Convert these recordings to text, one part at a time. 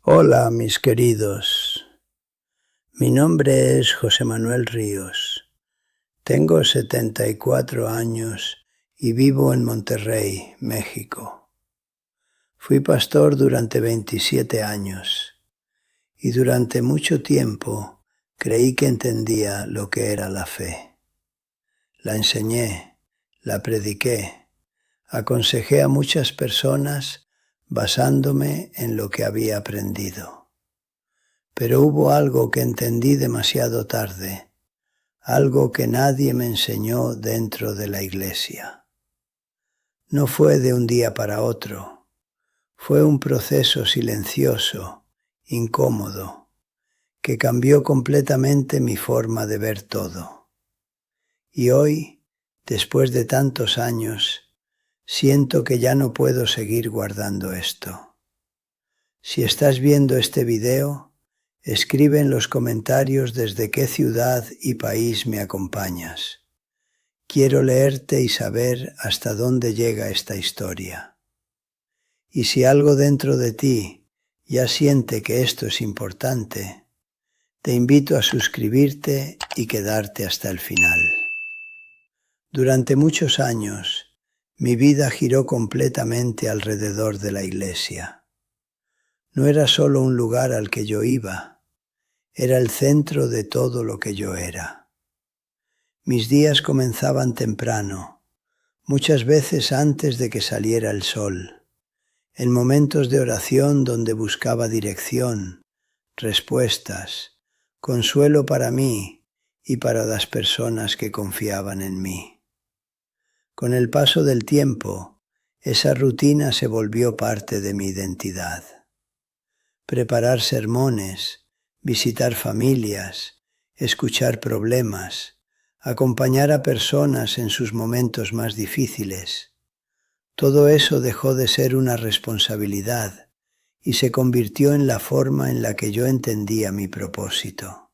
Hola, mis queridos. Mi nombre es José Manuel Ríos. Tengo 74 años y vivo en Monterrey, México. Fui pastor durante 27 años y durante mucho tiempo creí que entendía lo que era la fe. La enseñé, la prediqué, aconsejé a muchas personas basándome en lo que había aprendido. Pero hubo algo que entendí demasiado tarde, algo que nadie me enseñó dentro de la iglesia. No fue de un día para otro, fue un proceso silencioso, incómodo, que cambió completamente mi forma de ver todo. Y hoy, después de tantos años, siento que ya no puedo seguir guardando esto. Si estás viendo este video, escribe en los comentarios desde qué ciudad y país me acompañas. Quiero leerte y saber hasta dónde llega esta historia. Y si algo dentro de ti ya siente que esto es importante, te invito a suscribirte y quedarte hasta el final. Durante muchos años, mi vida giró completamente alrededor de la iglesia. No era solo un lugar al que yo iba, era el centro de todo lo que yo era. Mis días comenzaban temprano, muchas veces antes de que saliera el sol, en momentos de oración donde buscaba dirección, respuestas, consuelo para mí y para las personas que confiaban en mí. Con el paso del tiempo, esa rutina se volvió parte de mi identidad. Preparar sermones, visitar familias, escuchar problemas, acompañar a personas en sus momentos más difíciles. Todo eso dejó de ser una responsabilidad y se convirtió en la forma en la que yo entendía mi propósito.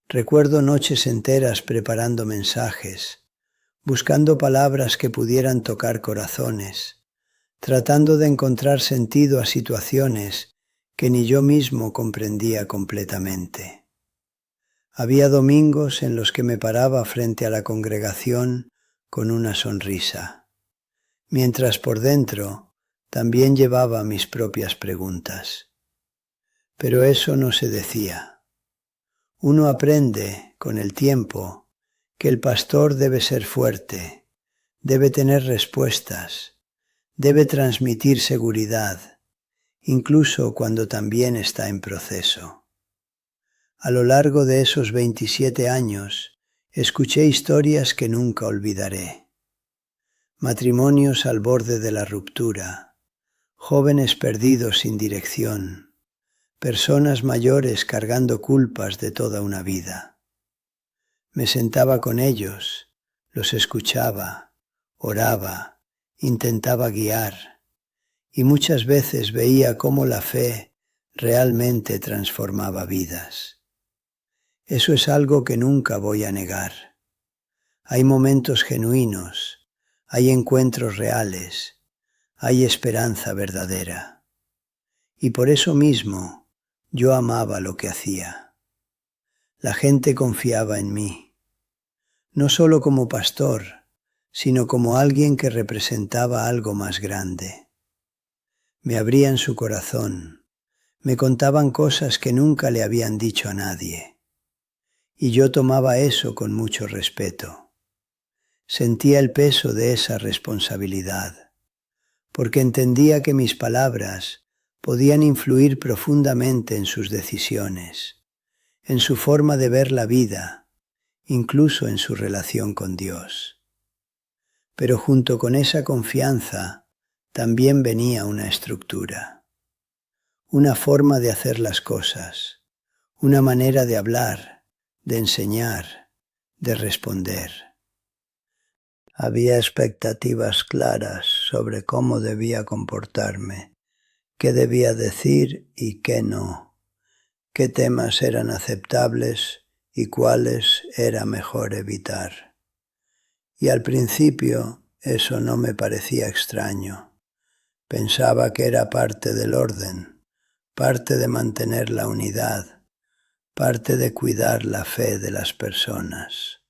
Recuerdo noches enteras preparando mensajes, buscando palabras que pudieran tocar corazones, tratando de encontrar sentido a situaciones que ni yo mismo comprendía completamente. Había domingos en los que me paraba frente a la congregación con una sonrisa, mientras por dentro también llevaba mis propias preguntas. Pero eso no se decía. Uno aprende, con el tiempo, que el pastor debe ser fuerte, debe tener respuestas, debe transmitir seguridad, incluso cuando también está en proceso. A lo largo de esos 27 años, escuché historias que nunca olvidaré. Matrimonios al borde de la ruptura, jóvenes perdidos sin dirección, personas mayores cargando culpas de toda una vida. Me sentaba con ellos, los escuchaba, oraba, intentaba guiar, y muchas veces veía cómo la fe realmente transformaba vidas. Eso es algo que nunca voy a negar. Hay momentos genuinos, hay encuentros reales, hay esperanza verdadera. Y por eso mismo yo amaba lo que hacía. La gente confiaba en mí, no solo como pastor, sino como alguien que representaba algo más grande. Me abrían su corazón, me contaban cosas que nunca le habían dicho a nadie. Y yo tomaba eso con mucho respeto. Sentía el peso de esa responsabilidad, porque entendía que mis palabras podían influir profundamente en sus decisiones, en su forma de ver la vida, incluso en su relación con Dios. Pero junto con esa confianza también venía una estructura, una forma de hacer las cosas, una manera de hablar, de enseñar, de responder. Había expectativas claras sobre cómo debía comportarme, qué debía decir y qué no, qué temas eran aceptables y cuáles era mejor evitar. Y al principio eso no me parecía extraño. Pensaba que era parte del orden, parte de mantener la unidad, parte de cuidar la fe de las personas.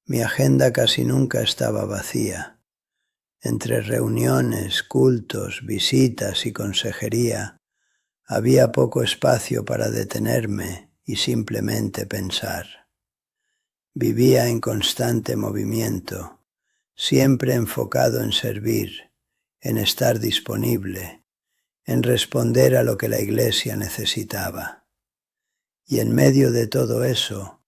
Mi agenda casi nunca estaba vacía. Entre reuniones, cultos, visitas y consejería, había poco espacio para detenerme y simplemente pensar. Vivía en constante movimiento, siempre enfocado en servir, en estar disponible, en responder a lo que la Iglesia necesitaba. Y en medio de todo eso,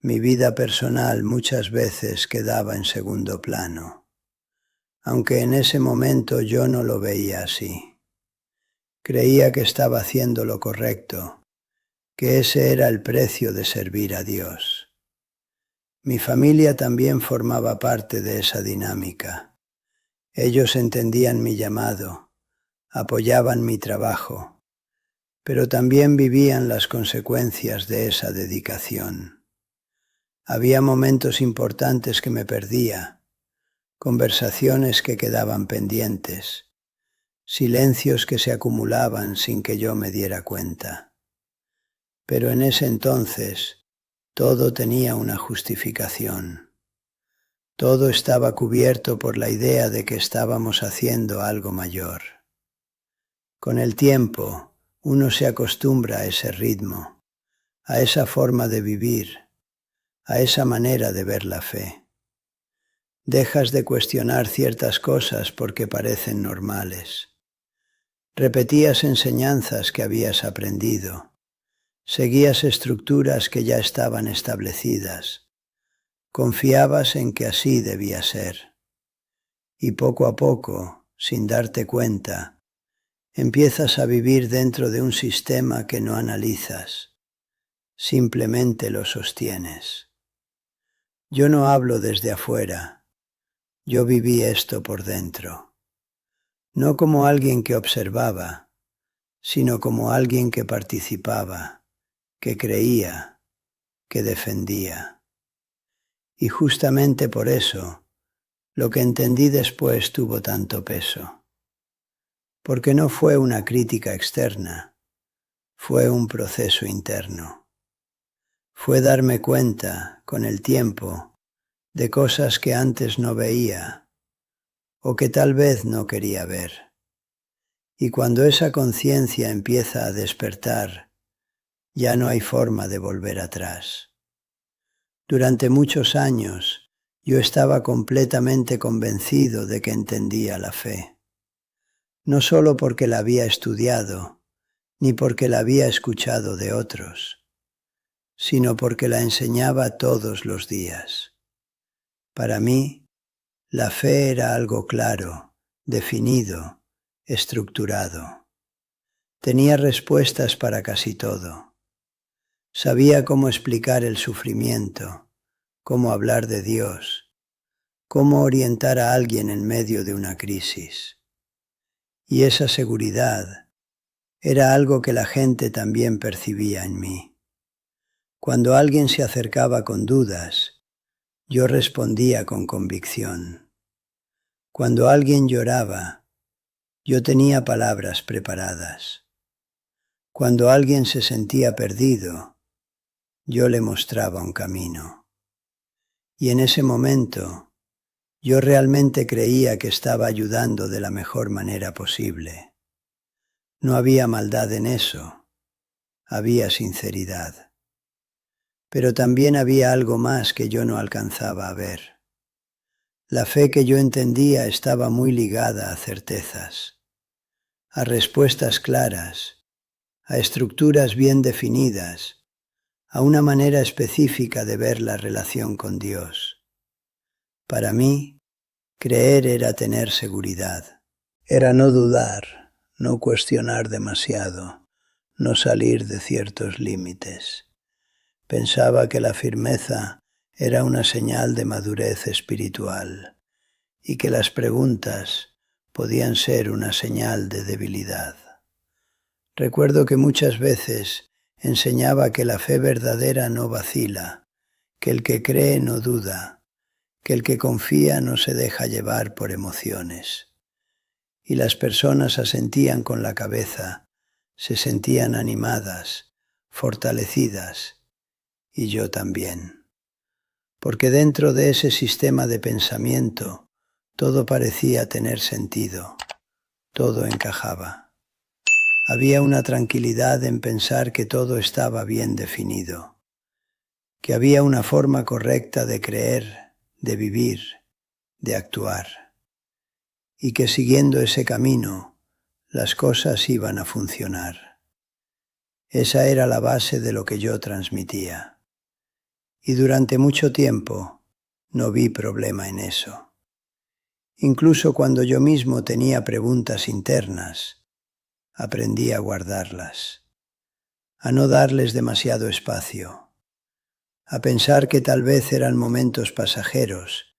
mi vida personal muchas veces quedaba en segundo plano, aunque en ese momento yo no lo veía así. Creía que estaba haciendo lo correcto, que ese era el precio de servir a Dios. Mi familia también formaba parte de esa dinámica. Ellos entendían mi llamado, apoyaban mi trabajo, pero también vivían las consecuencias de esa dedicación. Había momentos importantes que me perdía, conversaciones que quedaban pendientes, silencios que se acumulaban sin que yo me diera cuenta. Pero en ese entonces, todo tenía una justificación. Todo estaba cubierto por la idea de que estábamos haciendo algo mayor. Con el tiempo, uno se acostumbra a ese ritmo, a esa forma de vivir, a esa manera de ver la fe. Dejas de cuestionar ciertas cosas porque parecen normales. Repetías enseñanzas que habías aprendido. Seguías estructuras que ya estaban establecidas. Confiabas en que así debía ser. Y poco a poco, sin darte cuenta, empiezas a vivir dentro de un sistema que no analizas. Simplemente lo sostienes. Yo no hablo desde afuera. Yo viví esto por dentro. No como alguien que observaba, sino como alguien que participaba, que creía, que defendía. Y justamente por eso, lo que entendí después tuvo tanto peso. Porque no fue una crítica externa, fue un proceso interno. Fue darme cuenta, con el tiempo, de cosas que antes no veía, o que tal vez no quería ver. Y cuando esa conciencia empieza a despertar, ya no hay forma de volver atrás. Durante muchos años, yo estaba completamente convencido de que entendía la fe. No solo porque la había estudiado, ni porque la había escuchado de otros, sino porque la enseñaba todos los días. Para mí, la fe era algo claro, definido, estructurado. Tenía respuestas para casi todo. Sabía cómo explicar el sufrimiento, cómo hablar de Dios, cómo orientar a alguien en medio de una crisis. Y esa seguridad era algo que la gente también percibía en mí. Cuando alguien se acercaba con dudas, yo respondía con convicción. Cuando alguien lloraba, yo tenía palabras preparadas. Cuando alguien se sentía perdido, yo le mostraba un camino. Y en ese momento, yo realmente creía que estaba ayudando de la mejor manera posible. No había maldad en eso, había sinceridad. Pero también había algo más que yo no alcanzaba a ver. La fe que yo entendía estaba muy ligada a certezas, a respuestas claras, a estructuras bien definidas, a una manera específica de ver la relación con Dios. Para mí, creer era tener seguridad. Era no dudar, no cuestionar demasiado, no salir de ciertos límites. Pensaba que la firmeza era una señal de madurez espiritual y que las preguntas podían ser una señal de debilidad. Recuerdo que muchas veces enseñaba que la fe verdadera no vacila, que el que cree no duda, que el que confía no se deja llevar por emociones. Y las personas asentían con la cabeza, se sentían animadas, fortalecidas, y yo también. Porque dentro de ese sistema de pensamiento todo parecía tener sentido, todo encajaba. Había una tranquilidad en pensar que todo estaba bien definido, que había una forma correcta de creer, de vivir, de actuar, y que siguiendo ese camino las cosas iban a funcionar. Esa era la base de lo que yo transmitía. Y durante mucho tiempo no vi problema en eso. Incluso cuando yo mismo tenía preguntas internas, aprendí a guardarlas, a no darles demasiado espacio, a pensar que tal vez eran momentos pasajeros,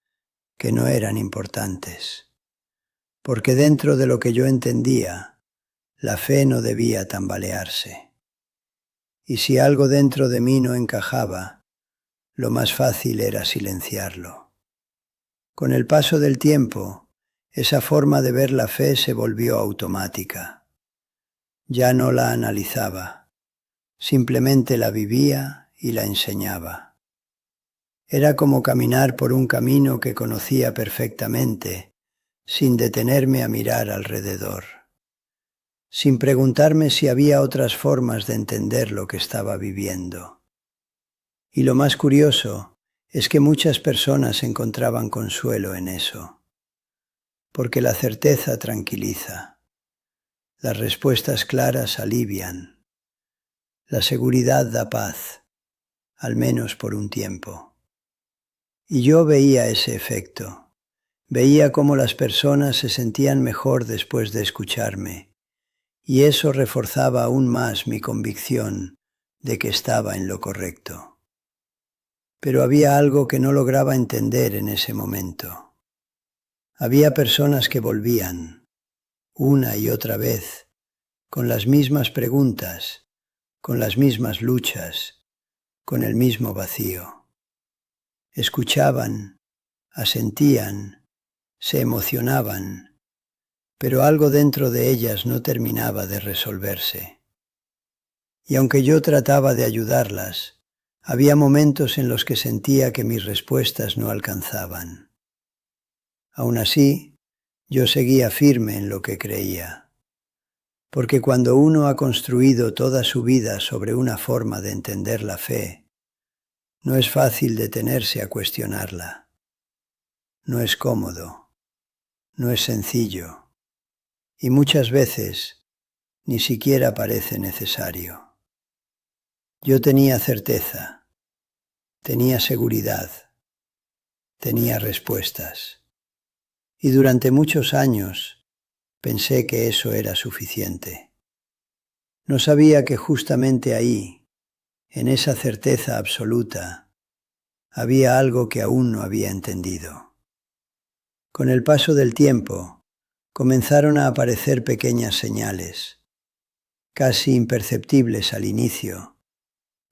que no eran importantes. Porque dentro de lo que yo entendía, la fe no debía tambalearse. Y si algo dentro de mí no encajaba, lo más fácil era silenciarlo. Con el paso del tiempo, esa forma de ver la fe se volvió automática. Ya no la analizaba, simplemente la vivía y la enseñaba. Era como caminar por un camino que conocía perfectamente, sin detenerme a mirar alrededor, sin preguntarme si había otras formas de entender lo que estaba viviendo. Y lo más curioso es que muchas personas encontraban consuelo en eso, porque la certeza tranquiliza, las respuestas claras alivian, la seguridad da paz, al menos por un tiempo. Y yo veía ese efecto, veía cómo las personas se sentían mejor después de escucharme, y eso reforzaba aún más mi convicción de que estaba en lo correcto. Pero había algo que no lograba entender en ese momento. Había personas que volvían, una y otra vez, con las mismas preguntas, con las mismas luchas, con el mismo vacío. Escuchaban, asentían, se emocionaban, pero algo dentro de ellas no terminaba de resolverse. Y aunque yo trataba de ayudarlas, había momentos en los que sentía que mis respuestas no alcanzaban. Aún así, yo seguía firme en lo que creía. Porque cuando uno ha construido toda su vida sobre una forma de entender la fe, no es fácil detenerse a cuestionarla. No es cómodo, no es sencillo, y muchas veces ni siquiera parece necesario. Yo tenía certeza, tenía seguridad, tenía respuestas, y durante muchos años pensé que eso era suficiente. No sabía que justamente ahí, en esa certeza absoluta, había algo que aún no había entendido. Con el paso del tiempo, comenzaron a aparecer pequeñas señales, casi imperceptibles al inicio,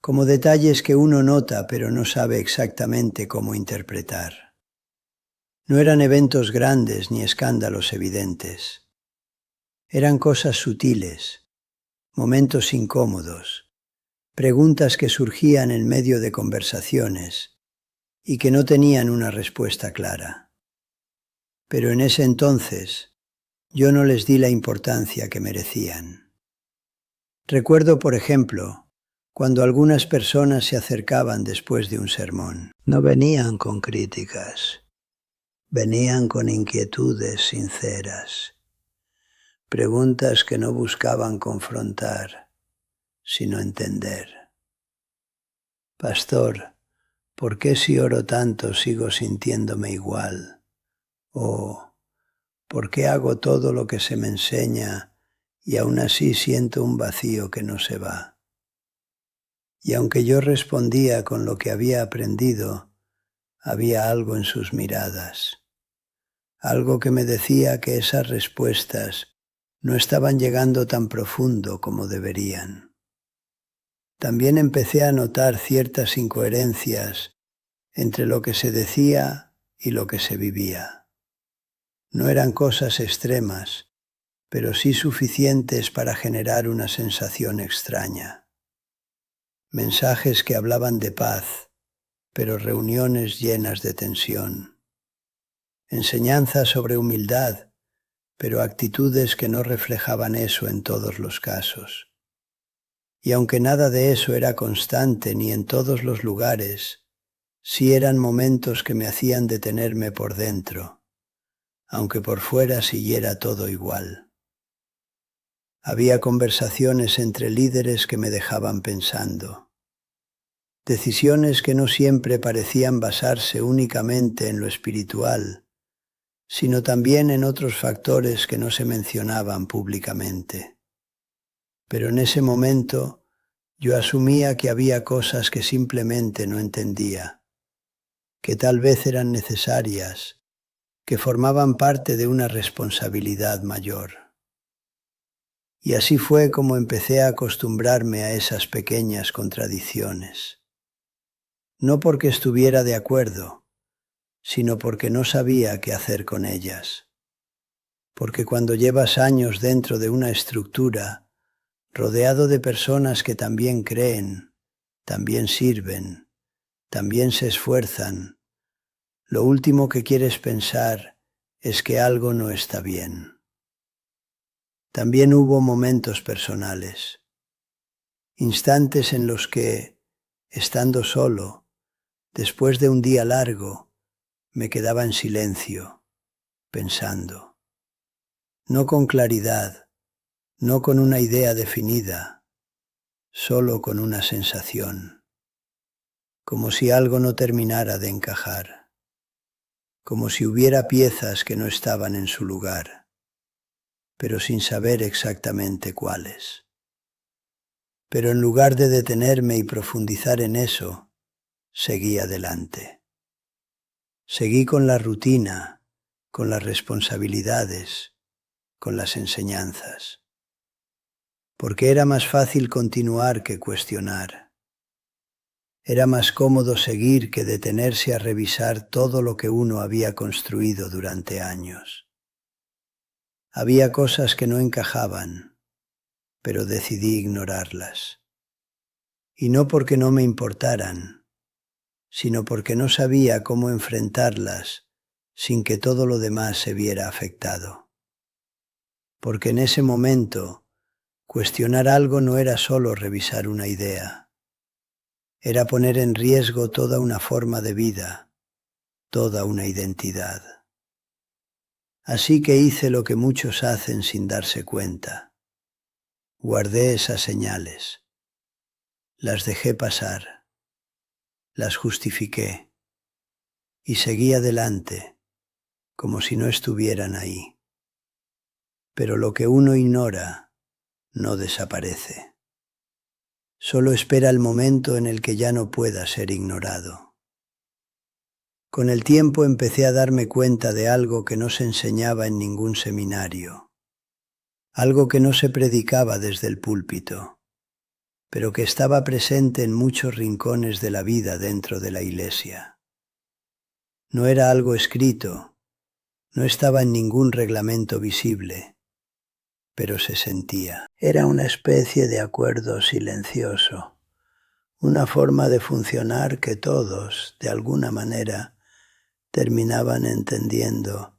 como detalles que uno nota pero no sabe exactamente cómo interpretar. No eran eventos grandes ni escándalos evidentes. Eran cosas sutiles, momentos incómodos, preguntas que surgían en medio de conversaciones y que no tenían una respuesta clara. Pero en ese entonces yo no les di la importancia que merecían. Recuerdo, por ejemplo, cuando algunas personas se acercaban después de un sermón. No venían con críticas, venían con inquietudes sinceras, preguntas que no buscaban confrontar, sino entender. Pastor, ¿por qué si oro tanto sigo sintiéndome igual? O, ¿por qué hago todo lo que se me enseña y aún así siento un vacío que no se va? Y aunque yo respondía con lo que había aprendido, había algo en sus miradas, algo que me decía que esas respuestas no estaban llegando tan profundo como deberían. También empecé a notar ciertas incoherencias entre lo que se decía y lo que se vivía. No eran cosas extremas, pero sí suficientes para generar una sensación extraña. Mensajes que hablaban de paz, pero reuniones llenas de tensión. Enseñanzas sobre humildad, pero actitudes que no reflejaban eso en todos los casos. Y aunque nada de eso era constante ni en todos los lugares, sí eran momentos que me hacían detenerme por dentro, aunque por fuera siguiera todo igual. Había conversaciones entre líderes que me dejaban pensando. Decisiones que no siempre parecían basarse únicamente en lo espiritual, sino también en otros factores que no se mencionaban públicamente. Pero en ese momento yo asumía que había cosas que simplemente no entendía, que tal vez eran necesarias, que formaban parte de una responsabilidad mayor. Y así fue como empecé a acostumbrarme a esas pequeñas contradicciones. No porque estuviera de acuerdo, sino porque no sabía qué hacer con ellas. Porque cuando llevas años dentro de una estructura, rodeado de personas que también creen, también sirven, también se esfuerzan, lo último que quieres pensar es que algo no está bien. También hubo momentos personales, instantes en los que, estando solo, después de un día largo, me quedaba en silencio, pensando. No con claridad, no con una idea definida, solo con una sensación, como si algo no terminara de encajar, como si hubiera piezas que no estaban en su lugar, pero sin saber exactamente cuáles. Pero en lugar de detenerme y profundizar en eso, seguí adelante. Seguí con la rutina, con las responsabilidades, con las enseñanzas. Porque era más fácil continuar que cuestionar. Era más cómodo seguir que detenerse a revisar todo lo que uno había construido durante años. Había cosas que no encajaban, pero decidí ignorarlas. Y no porque no me importaran, sino porque no sabía cómo enfrentarlas sin que todo lo demás se viera afectado. Porque en ese momento, cuestionar algo no era solo revisar una idea. Era poner en riesgo toda una forma de vida, toda una identidad. Así que hice lo que muchos hacen sin darse cuenta. Guardé esas señales. Las dejé pasar. Las justifiqué. Y seguí adelante, como si no estuvieran ahí. Pero lo que uno ignora no desaparece. Solo espera el momento en el que ya no pueda ser ignorado. Con el tiempo empecé a darme cuenta de algo que no se enseñaba en ningún seminario, algo que no se predicaba desde el púlpito, pero que estaba presente en muchos rincones de la vida dentro de la iglesia. No era algo escrito, no estaba en ningún reglamento visible, pero se sentía. Era una especie de acuerdo silencioso, una forma de funcionar que todos, de alguna manera, terminaban entendiendo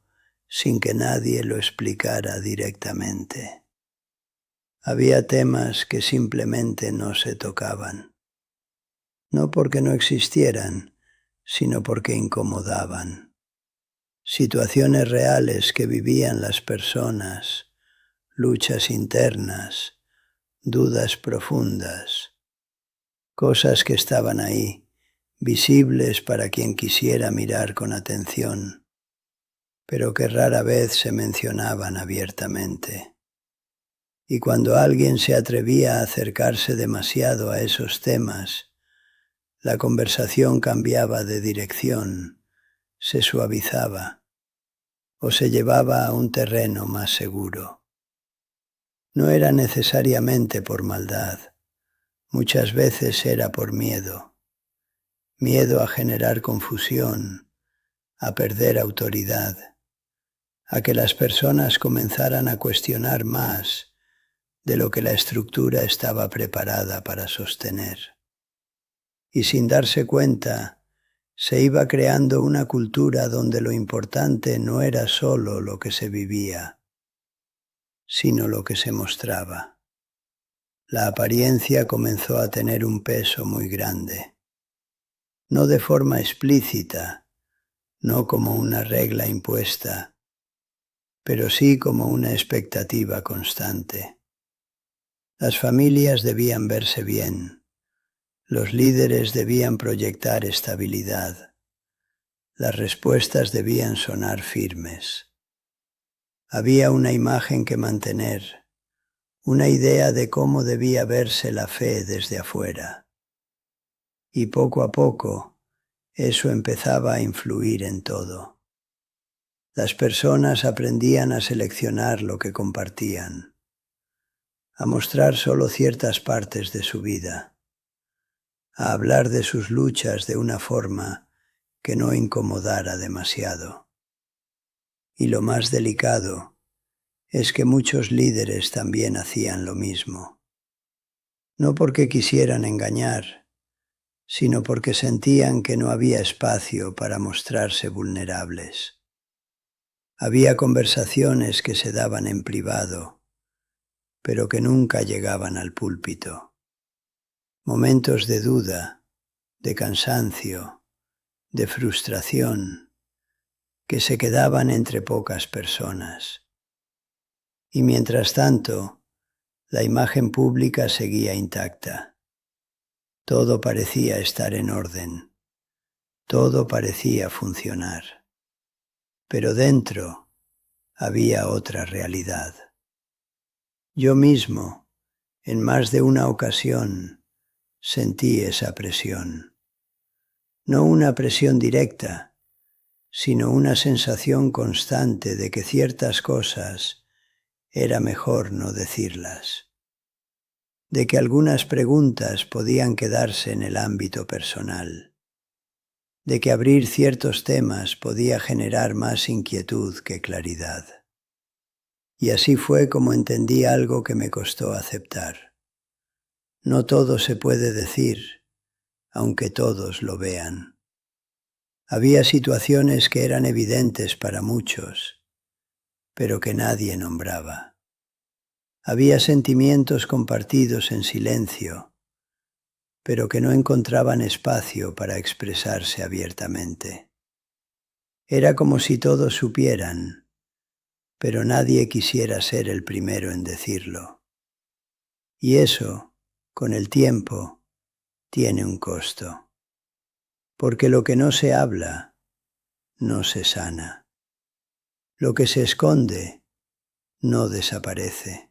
sin que nadie lo explicara directamente. Había temas que simplemente no se tocaban, no porque no existieran, sino porque incomodaban. Situaciones reales que vivían las personas, luchas internas, dudas profundas, cosas que estaban ahí, visibles para quien quisiera mirar con atención, pero que rara vez se mencionaban abiertamente. Y cuando alguien se atrevía a acercarse demasiado a esos temas, la conversación cambiaba de dirección, se suavizaba o se llevaba a un terreno más seguro. No era necesariamente por maldad, muchas veces era por miedo. Miedo a generar confusión, a perder autoridad, a que las personas comenzaran a cuestionar más de lo que la estructura estaba preparada para sostener. Y sin darse cuenta, se iba creando una cultura donde lo importante no era solo lo que se vivía, sino lo que se mostraba. La apariencia comenzó a tener un peso muy grande, no de forma explícita, no como una regla impuesta, pero sí como una expectativa constante. Las familias debían verse bien, los líderes debían proyectar estabilidad, las respuestas debían sonar firmes. Había una imagen que mantener, una idea de cómo debía verse la fe desde afuera. Y poco a poco, eso empezaba a influir en todo. Las personas aprendían a seleccionar lo que compartían, a mostrar solo ciertas partes de su vida, a hablar de sus luchas de una forma que no incomodara demasiado. Y lo más delicado es que muchos líderes también hacían lo mismo, no porque quisieran engañar, sino porque sentían que no había espacio para mostrarse vulnerables. Había conversaciones que se daban en privado, pero que nunca llegaban al púlpito. Momentos de duda, de cansancio, de frustración, que se quedaban entre pocas personas. Y mientras tanto, la imagen pública seguía intacta. Todo parecía estar en orden, todo parecía funcionar. Pero dentro había otra realidad. Yo mismo, en más de una ocasión, sentí esa presión. No una presión directa, sino una sensación constante de que ciertas cosas era mejor no decirlas, de que algunas preguntas podían quedarse en el ámbito personal, de que abrir ciertos temas podía generar más inquietud que claridad. Y así fue como entendí algo que me costó aceptar. No todo se puede decir, aunque todos lo vean. Había situaciones que eran evidentes para muchos, pero que nadie nombraba. Había sentimientos compartidos en silencio, pero que no encontraban espacio para expresarse abiertamente. Era como si todos supieran, pero nadie quisiera ser el primero en decirlo. Y eso, con el tiempo, tiene un costo. Porque lo que no se habla, no se sana. Lo que se esconde, no desaparece.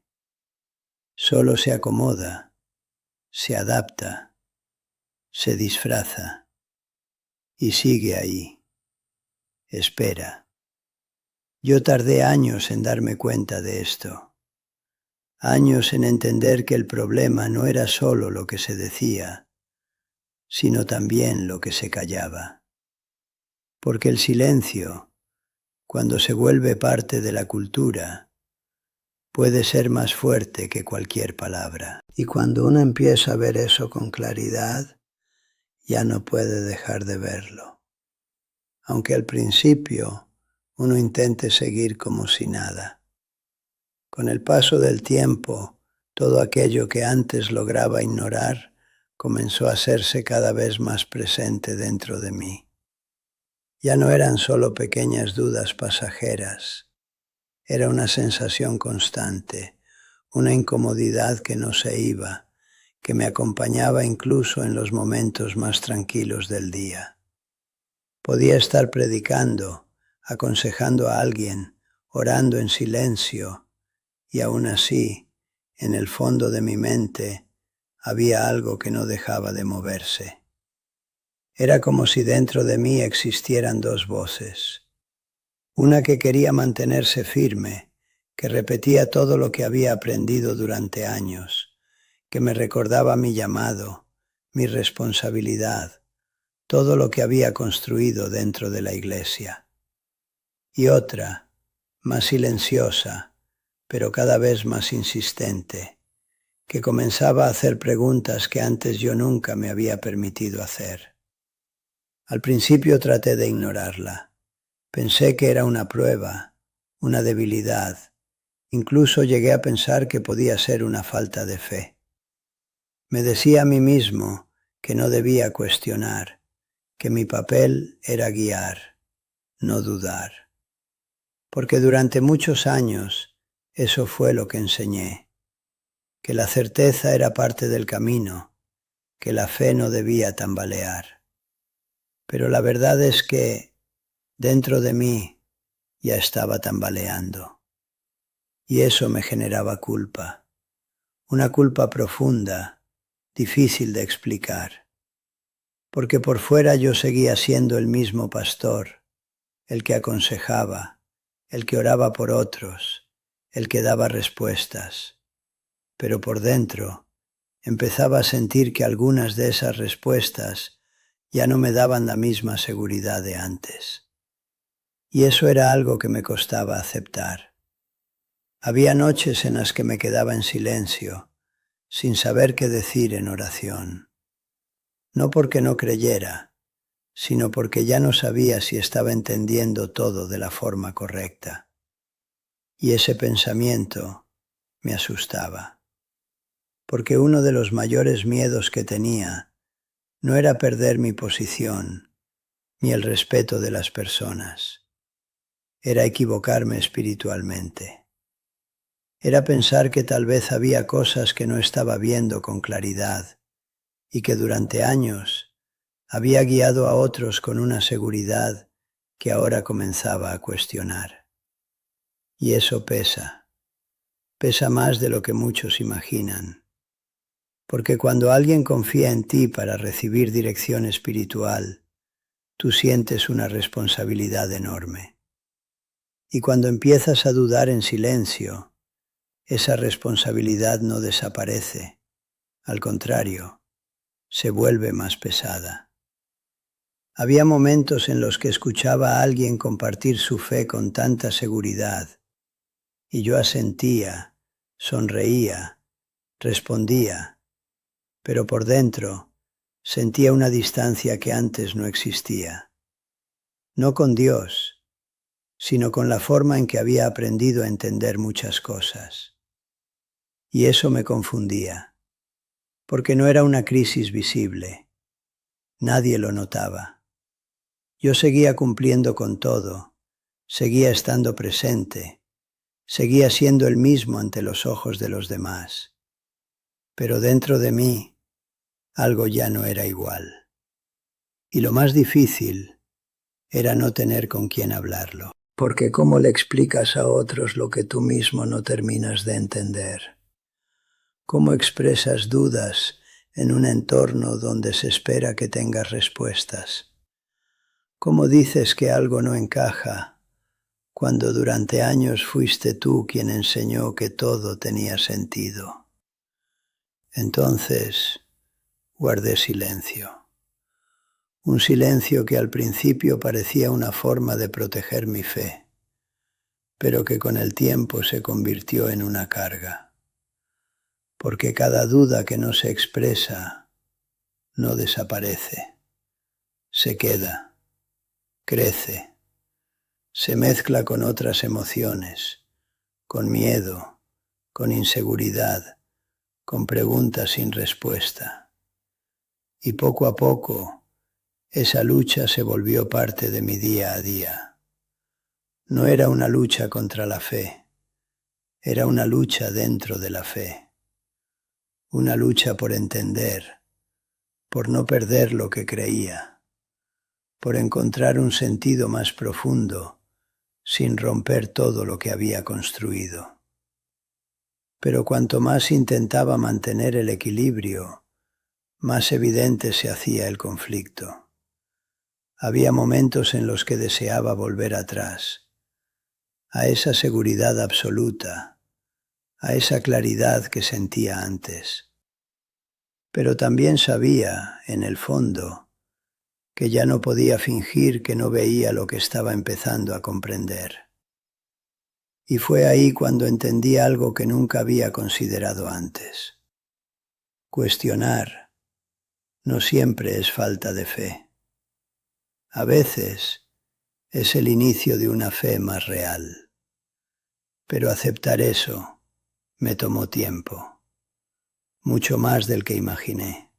Solo se acomoda, se adapta, se disfraza y sigue ahí. Espera. Yo tardé años en darme cuenta de esto. Años en entender que el problema no era solo lo que se decía, sino también lo que se callaba. Porque el silencio, cuando se vuelve parte de la cultura, puede ser más fuerte que cualquier palabra. Y cuando uno empieza a ver eso con claridad, ya no puede dejar de verlo. Aunque al principio uno intente seguir como si nada. Con el paso del tiempo, todo aquello que antes lograba ignorar comenzó a hacerse cada vez más presente dentro de mí. Ya no eran solo pequeñas dudas pasajeras, era una sensación constante, una incomodidad que no se iba, que me acompañaba incluso en los momentos más tranquilos del día. Podía estar predicando, aconsejando a alguien, orando en silencio, y aún así, en el fondo de mi mente, había algo que no dejaba de moverse. Era como si dentro de mí existieran dos voces. Una que quería mantenerse firme, que repetía todo lo que había aprendido durante años, que me recordaba mi llamado, mi responsabilidad, todo lo que había construido dentro de la iglesia. Y otra, más silenciosa, pero cada vez más insistente, que comenzaba a hacer preguntas que antes yo nunca me había permitido hacer. Al principio traté de ignorarla. Pensé que era una prueba, una debilidad. Incluso llegué a pensar que podía ser una falta de fe. Me decía a mí mismo que no debía cuestionar, que mi papel era guiar, no dudar. Porque durante muchos años eso fue lo que enseñé, que la certeza era parte del camino, que la fe no debía tambalear. Pero la verdad es que dentro de mí ya estaba tambaleando. Y eso me generaba culpa, una culpa profunda, difícil de explicar. Porque por fuera yo seguía siendo el mismo pastor, el que aconsejaba, el que oraba por otros, el que daba respuestas. Pero por dentro empezaba a sentir que algunas de esas respuestas ya no me daban la misma seguridad de antes. Y eso era algo que me costaba aceptar. Había noches en las que me quedaba en silencio, sin saber qué decir en oración. No porque no creyera, sino porque ya no sabía si estaba entendiendo todo de la forma correcta. Y ese pensamiento me asustaba. Porque uno de los mayores miedos que tenía no era perder mi posición, ni el respeto de las personas. Era equivocarme espiritualmente. Era pensar que tal vez había cosas que no estaba viendo con claridad y que durante años había guiado a otros con una seguridad que ahora comenzaba a cuestionar. Y eso pesa más de lo que muchos imaginan. Porque cuando alguien confía en ti para recibir dirección espiritual, tú sientes una responsabilidad enorme. Y cuando empiezas a dudar en silencio, esa responsabilidad no desaparece. Al contrario, se vuelve más pesada. Había momentos en los que escuchaba a alguien compartir su fe con tanta seguridad, y yo asentía, sonreía, respondía, pero por dentro sentía una distancia que antes no existía. No con Dios, sino con la forma en que había aprendido a entender muchas cosas. Y eso me confundía, porque no era una crisis visible. Nadie lo notaba. Yo seguía cumpliendo con todo, seguía estando presente, seguía siendo el mismo ante los ojos de los demás. Pero dentro de mí, algo ya no era igual. Y lo más difícil era no tener con quién hablarlo. Porque ¿cómo le explicas a otros lo que tú mismo no terminas de entender? ¿Cómo expresas dudas en un entorno donde se espera que tengas respuestas? ¿Cómo dices que algo no encaja cuando durante años fuiste tú quien enseñó que todo tenía sentido? Entonces guardé silencio. Un silencio que al principio parecía una forma de proteger mi fe, pero que con el tiempo se convirtió en una carga. Porque cada duda que no se expresa no desaparece, se queda, crece, se mezcla con otras emociones, con miedo, con inseguridad, con preguntas sin respuesta. Y poco a poco, esa lucha se volvió parte de mi día a día. No era una lucha contra la fe, era una lucha dentro de la fe. Una lucha por entender, por no perder lo que creía, por encontrar un sentido más profundo sin romper todo lo que había construido. Pero cuanto más intentaba mantener el equilibrio, más evidente se hacía el conflicto. Había momentos en los que deseaba volver atrás, a esa seguridad absoluta, a esa claridad que sentía antes. Pero también sabía, en el fondo, que ya no podía fingir que no veía lo que estaba empezando a comprender. Y fue ahí cuando entendí algo que nunca había considerado antes. Cuestionar no siempre es falta de fe. A veces es el inicio de una fe más real. Pero aceptar eso me tomó tiempo, mucho más del que imaginé.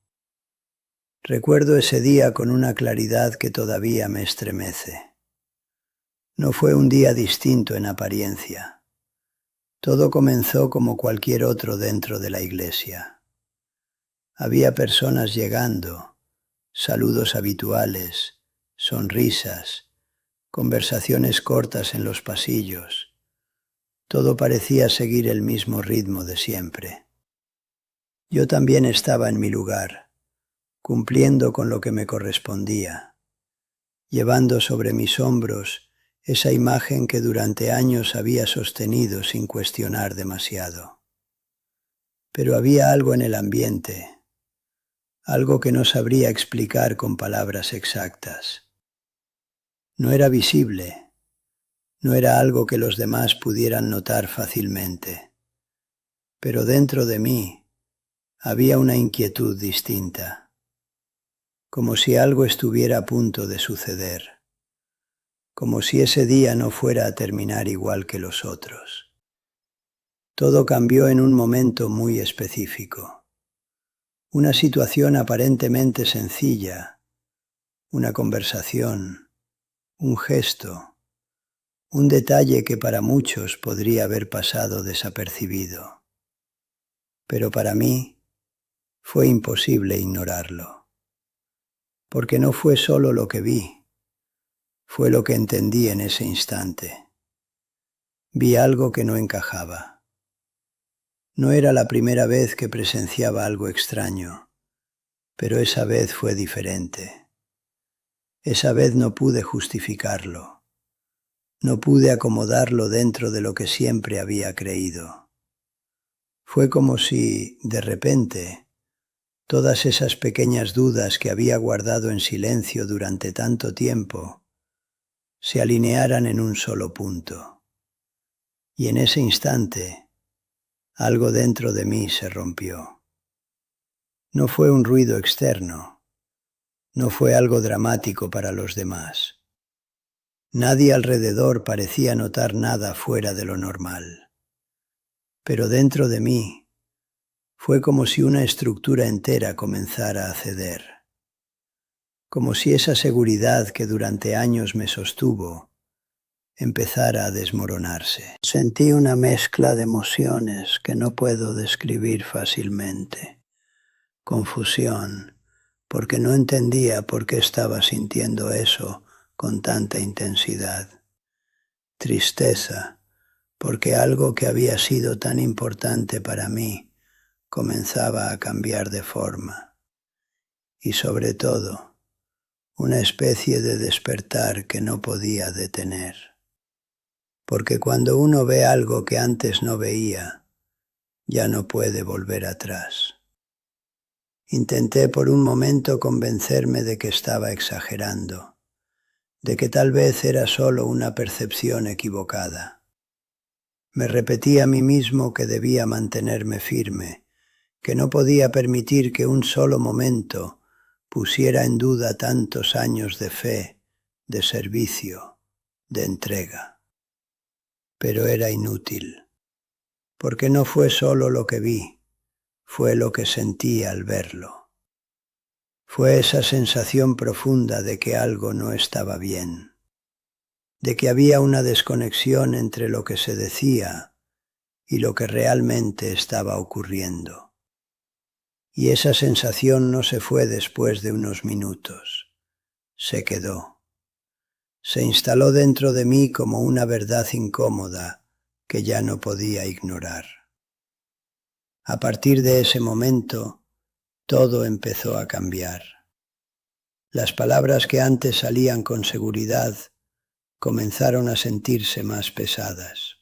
Recuerdo ese día con una claridad que todavía me estremece. No fue un día distinto en apariencia. Todo comenzó como cualquier otro dentro de la iglesia. Había personas llegando, saludos habituales, sonrisas, conversaciones cortas en los pasillos. Todo parecía seguir el mismo ritmo de siempre. Yo también estaba en mi lugar, cumpliendo con lo que me correspondía, llevando sobre mis hombros esa imagen que durante años había sostenido sin cuestionar demasiado. Pero había algo en el ambiente, algo que no sabría explicar con palabras exactas. No era visible, no era algo que los demás pudieran notar fácilmente, pero dentro de mí había una inquietud distinta, como si algo estuviera a punto de suceder, como si ese día no fuera a terminar igual que los otros. Todo cambió en un momento muy específico. Una situación aparentemente sencilla, una conversación, un gesto, un detalle que para muchos podría haber pasado desapercibido. Pero para mí fue imposible ignorarlo, porque no fue solo lo que vi, fue lo que entendí en ese instante. Vi algo que no encajaba. No era la primera vez que presenciaba algo extraño, pero esa vez fue diferente. Esa vez no pude justificarlo. No pude acomodarlo dentro de lo que siempre había creído. Fue como si, de repente, todas esas pequeñas dudas que había guardado en silencio durante tanto tiempo se alinearan en un solo punto. Y en ese instante, algo dentro de mí se rompió. No fue un ruido externo, no fue algo dramático para los demás. Nadie alrededor parecía notar nada fuera de lo normal. Pero dentro de mí fue como si una estructura entera comenzara a ceder. Como si esa seguridad que durante años me sostuvo empezara a desmoronarse. Sentí una mezcla de emociones que no puedo describir fácilmente. Confusión, porque no entendía por qué estaba sintiendo eso con tanta intensidad. Tristeza, porque algo que había sido tan importante para mí comenzaba a cambiar de forma. Y sobre todo, una especie de despertar que no podía detener. Porque cuando uno ve algo que antes no veía, ya no puede volver atrás. Intenté por un momento convencerme de que estaba exagerando, de que tal vez era solo una percepción equivocada. Me repetí a mí mismo que debía mantenerme firme, que no podía permitir que un solo momento pusiera en duda tantos años de fe, de servicio, de entrega. Pero era inútil, porque no fue solo lo que vi, fue lo que sentí al verlo. Fue esa sensación profunda de que algo no estaba bien, de que había una desconexión entre lo que se decía y lo que realmente estaba ocurriendo. Y esa sensación no se fue después de unos minutos, se quedó. Se instaló dentro de mí como una verdad incómoda que ya no podía ignorar. A partir de ese momento, todo empezó a cambiar. Las palabras que antes salían con seguridad comenzaron a sentirse más pesadas.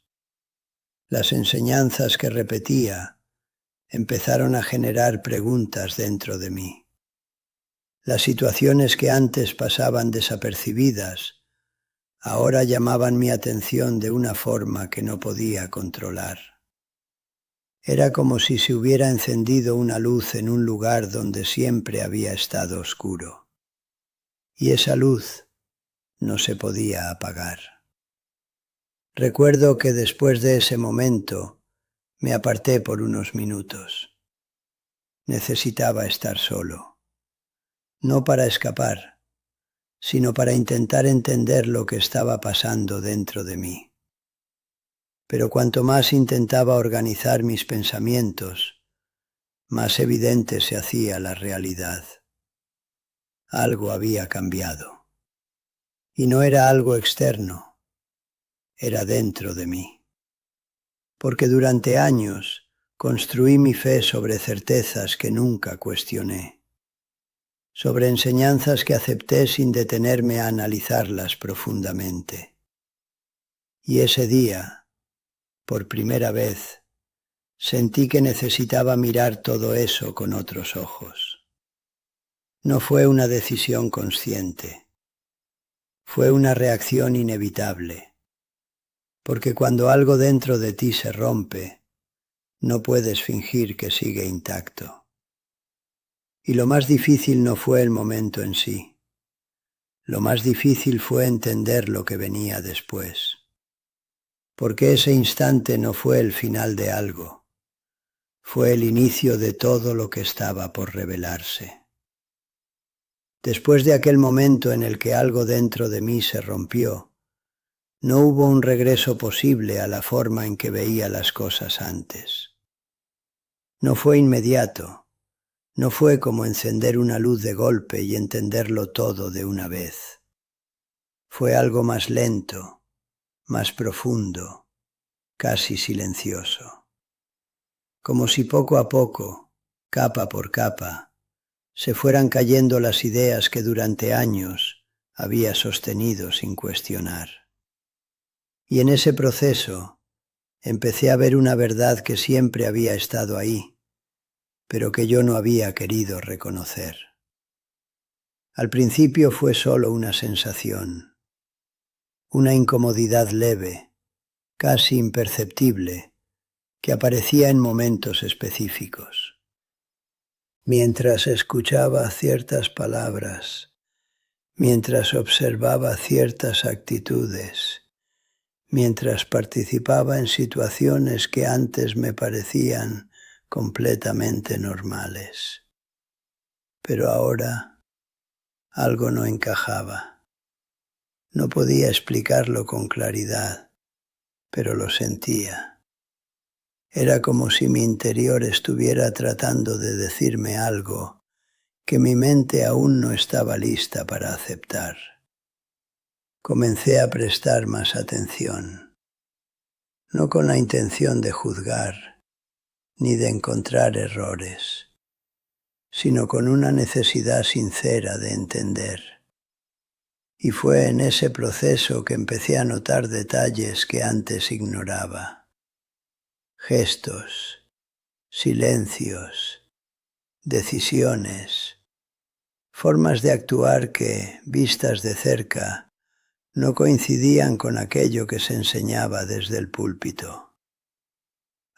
Las enseñanzas que repetía empezaron a generar preguntas dentro de mí. Las situaciones que antes pasaban desapercibidas ahora llamaban mi atención de una forma que no podía controlar. Era como si se hubiera encendido una luz en un lugar donde siempre había estado oscuro. Y esa luz no se podía apagar. Recuerdo que después de ese momento me aparté por unos minutos. Necesitaba estar solo, no para escapar, sino para intentar entender lo que estaba pasando dentro de mí. Pero cuanto más intentaba organizar mis pensamientos, más evidente se hacía la realidad. Algo había cambiado. Y no era algo externo, era dentro de mí. Porque durante años construí mi fe sobre certezas que nunca cuestioné, sobre enseñanzas que acepté sin detenerme a analizarlas profundamente. Y ese día, por primera vez, sentí que necesitaba mirar todo eso con otros ojos. No fue una decisión consciente, fue una reacción inevitable, porque cuando algo dentro de ti se rompe, no puedes fingir que sigue intacto. Y lo más difícil no fue el momento en sí. Lo más difícil fue entender lo que venía después. Porque ese instante no fue el final de algo. Fue el inicio de todo lo que estaba por revelarse. Después de aquel momento en el que algo dentro de mí se rompió, no hubo un regreso posible a la forma en que veía las cosas antes. No fue inmediato. No fue como encender una luz de golpe y entenderlo todo de una vez. Fue algo más lento, más profundo, casi silencioso. Como si poco a poco, capa por capa, se fueran cayendo las ideas que durante años había sostenido sin cuestionar. Y en ese proceso empecé a ver una verdad que siempre había estado ahí, pero que yo no había querido reconocer. Al principio fue solo una sensación, una incomodidad leve, casi imperceptible, que aparecía en momentos específicos. Mientras escuchaba ciertas palabras, mientras observaba ciertas actitudes, mientras participaba en situaciones que antes me parecían completamente normales. Pero ahora algo no encajaba. No podía explicarlo con claridad, pero lo sentía. Era como si mi interior estuviera tratando de decirme algo que mi mente aún no estaba lista para aceptar. Comencé a prestar más atención, no con la intención de juzgar ni de encontrar errores, sino con una necesidad sincera de entender. Y fue en ese proceso que empecé a notar detalles que antes ignoraba. Gestos, silencios, decisiones, formas de actuar que, vistas de cerca, no coincidían con aquello que se enseñaba desde el púlpito.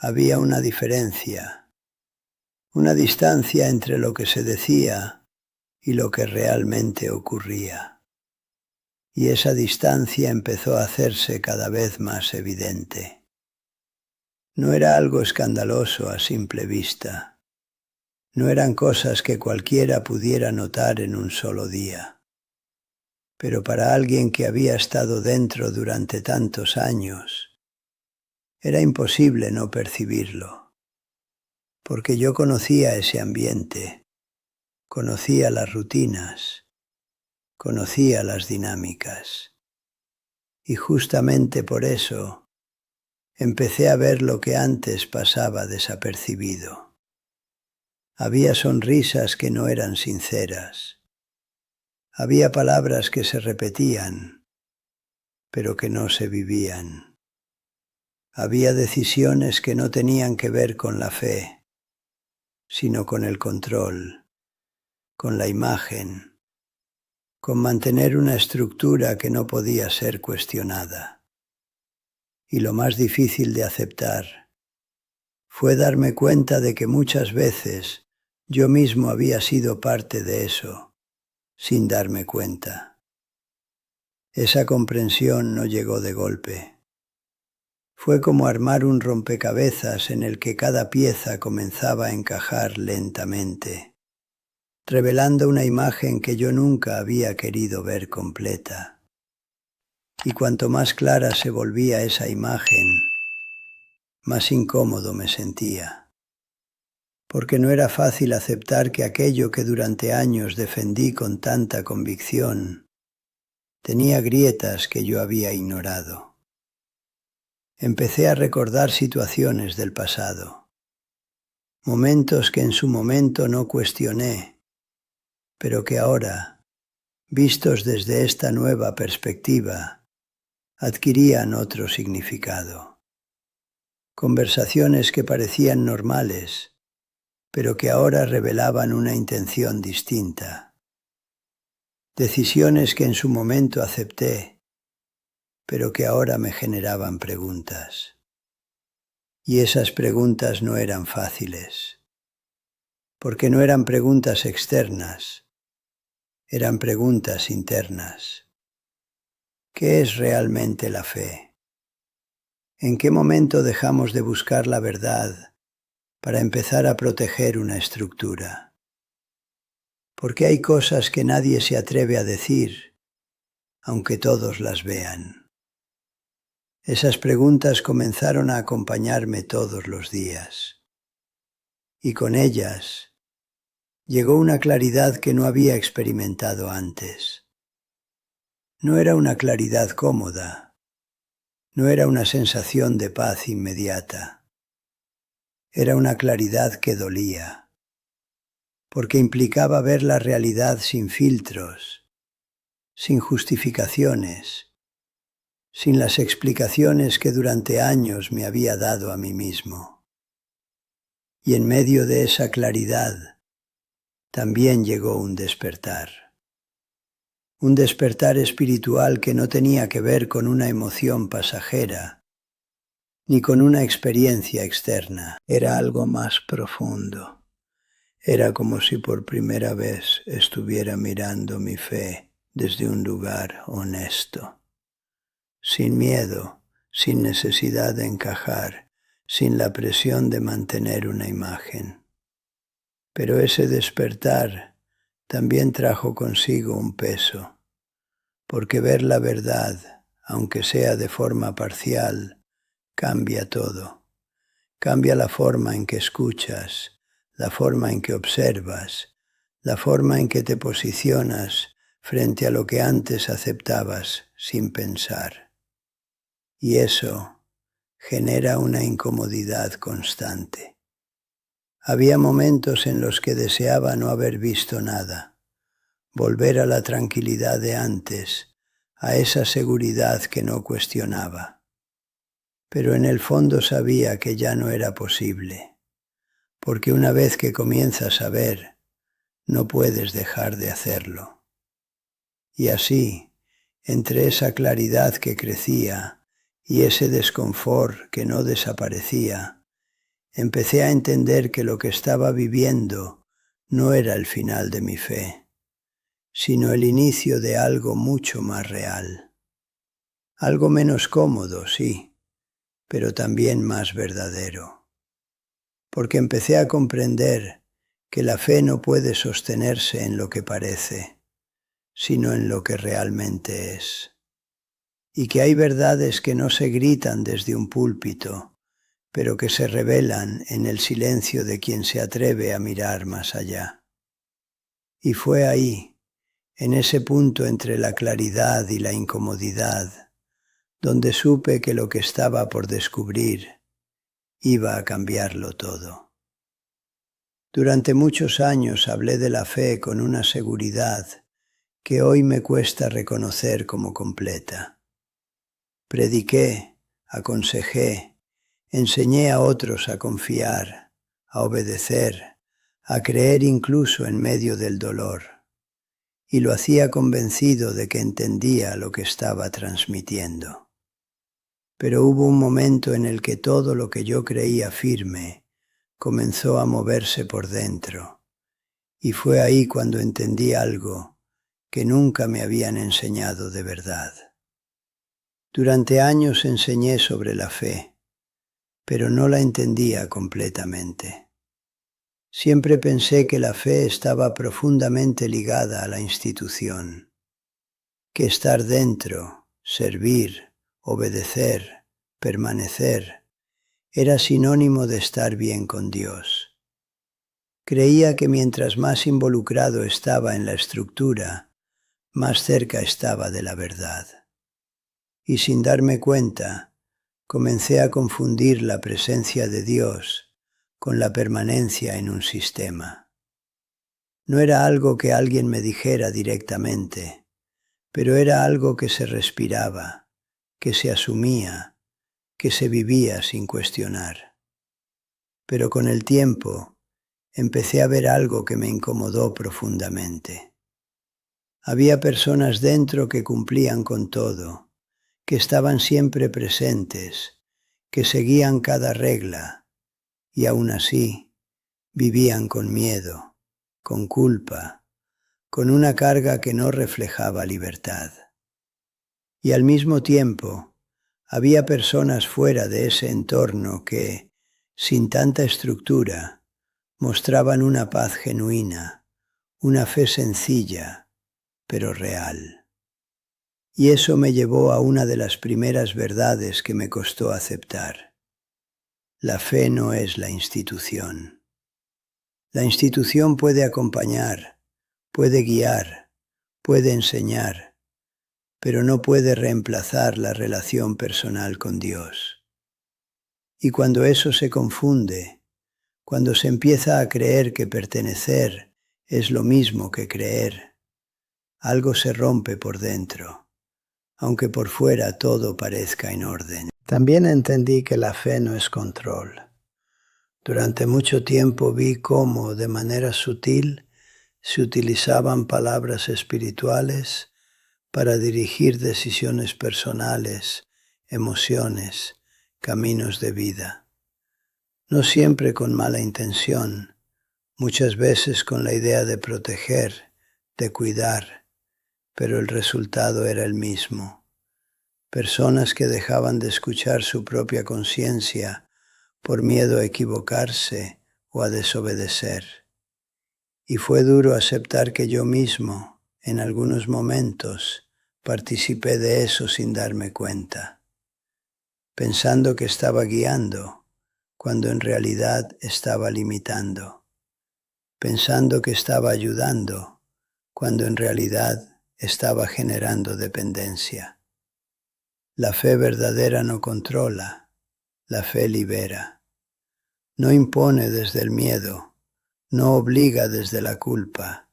Había una diferencia, una distancia entre lo que se decía y lo que realmente ocurría. Y esa distancia empezó a hacerse cada vez más evidente. No era algo escandaloso a simple vista. No eran cosas que cualquiera pudiera notar en un solo día. Pero para alguien que había estado dentro durante tantos años, era imposible no percibirlo, porque yo conocía ese ambiente, conocía las rutinas, conocía las dinámicas, y justamente por eso empecé a ver lo que antes pasaba desapercibido. Había sonrisas que no eran sinceras. Había palabras que se repetían, pero que no se vivían. Había decisiones que no tenían que ver con la fe, sino con el control, con la imagen, con mantener una estructura que no podía ser cuestionada. Y lo más difícil de aceptar fue darme cuenta de que muchas veces yo mismo había sido parte de eso, sin darme cuenta. Esa comprensión no llegó de golpe. Fue como armar un rompecabezas en el que cada pieza comenzaba a encajar lentamente, revelando una imagen que yo nunca había querido ver completa. Y cuanto más clara se volvía esa imagen, más incómodo me sentía, porque no era fácil aceptar que aquello que durante años defendí con tanta convicción tenía grietas que yo había ignorado. Empecé a recordar situaciones del pasado, momentos que en su momento no cuestioné, pero que ahora, vistos desde esta nueva perspectiva, adquirían otro significado. Conversaciones que parecían normales, pero que ahora revelaban una intención distinta. Decisiones que en su momento acepté, pero que ahora me generaban preguntas. Y esas preguntas no eran fáciles, porque no eran preguntas externas, eran preguntas internas. ¿Qué es realmente la fe? ¿En qué momento dejamos de buscar la verdad para empezar a proteger una estructura? ¿Por qué hay cosas que nadie se atreve a decir, aunque todos las vean? Esas preguntas comenzaron a acompañarme todos los días. Y con ellas llegó una claridad que no había experimentado antes. No era una claridad cómoda, no era una sensación de paz inmediata. Era una claridad que dolía, porque implicaba ver la realidad sin filtros, sin justificaciones, sin las explicaciones que durante años me había dado a mí mismo. Y en medio de esa claridad también llegó un despertar espiritual que no tenía que ver con una emoción pasajera, ni con una experiencia externa. Era algo más profundo. Era como si por primera vez estuviera mirando mi fe desde un lugar honesto, sin miedo, sin necesidad de encajar, sin la presión de mantener una imagen. Pero ese despertar también trajo consigo un peso, porque ver la verdad, aunque sea de forma parcial, cambia todo. Cambia la forma en que escuchas, la forma en que observas, la forma en que te posicionas frente a lo que antes aceptabas sin pensar. Y eso genera una incomodidad constante. Había momentos en los que deseaba no haber visto nada, volver a la tranquilidad de antes, a esa seguridad que no cuestionaba. Pero en el fondo sabía que ya no era posible, porque una vez que comienzas a ver, no puedes dejar de hacerlo. Y así, entre esa claridad que crecía y ese desconfort que no desaparecía, empecé a entender que lo que estaba viviendo no era el final de mi fe, sino el inicio de algo mucho más real. Algo menos cómodo, sí, pero también más verdadero. Porque empecé a comprender que la fe no puede sostenerse en lo que parece, sino en lo que realmente es. Y que hay verdades que no se gritan desde un púlpito, pero que se revelan en el silencio de quien se atreve a mirar más allá. Y fue ahí, en ese punto entre la claridad y la incomodidad, donde supe que lo que estaba por descubrir iba a cambiarlo todo. Durante muchos años hablé de la fe con una seguridad que hoy me cuesta reconocer como completa. Prediqué, aconsejé, enseñé a otros a confiar, a obedecer, a creer incluso en medio del dolor. y lo hacía convencido de que entendía lo que estaba transmitiendo. Pero hubo un momento en el que todo lo que yo creía firme comenzó a moverse por dentro, y fue ahí cuando entendí algo que nunca me habían enseñado de verdad. Durante años enseñé sobre la fe, pero no la entendía completamente. Siempre pensé que la fe estaba profundamente ligada a la institución, que estar dentro, servir, obedecer, permanecer, era sinónimo de estar bien con Dios. Creía que mientras más involucrado estaba en la estructura, más cerca estaba de la verdad. Y sin darme cuenta, comencé a confundir la presencia de Dios con la permanencia en un sistema. No era algo que alguien me dijera directamente, pero era algo que se respiraba, que se asumía, que se vivía sin cuestionar. Pero con el tiempo empecé a ver algo que me incomodó profundamente. Había personas dentro que cumplían con todo, que estaban siempre presentes, que seguían cada regla, y aún así vivían con miedo, con culpa, con una carga que no reflejaba libertad. Y al mismo tiempo, había personas fuera de ese entorno que, sin tanta estructura, mostraban una paz genuina, una fe sencilla, pero real. Y eso me llevó a una de las primeras verdades que me costó aceptar. La fe no es la institución. La institución puede acompañar, puede guiar, puede enseñar, pero no puede reemplazar la relación personal con Dios. Y cuando eso se confunde, cuando se empieza a creer que pertenecer es lo mismo que creer, algo se rompe por dentro, aunque por fuera todo parezca en orden. También entendí que la fe no es control. Durante mucho tiempo vi cómo, de manera sutil, se utilizaban palabras espirituales para dirigir decisiones personales, emociones, caminos de vida. No siempre con mala intención, muchas veces con la idea de proteger, de cuidar, pero el resultado era el mismo. Personas que dejaban de escuchar su propia conciencia por miedo a equivocarse o a desobedecer. Y fue duro aceptar que yo mismo, en algunos momentos, participé de eso sin darme cuenta, pensando que estaba guiando, cuando en realidad estaba limitando, pensando que estaba ayudando, cuando en realidad estaba generando dependencia. La fe verdadera no controla, la fe libera. No impone desde el miedo, no obliga desde la culpa,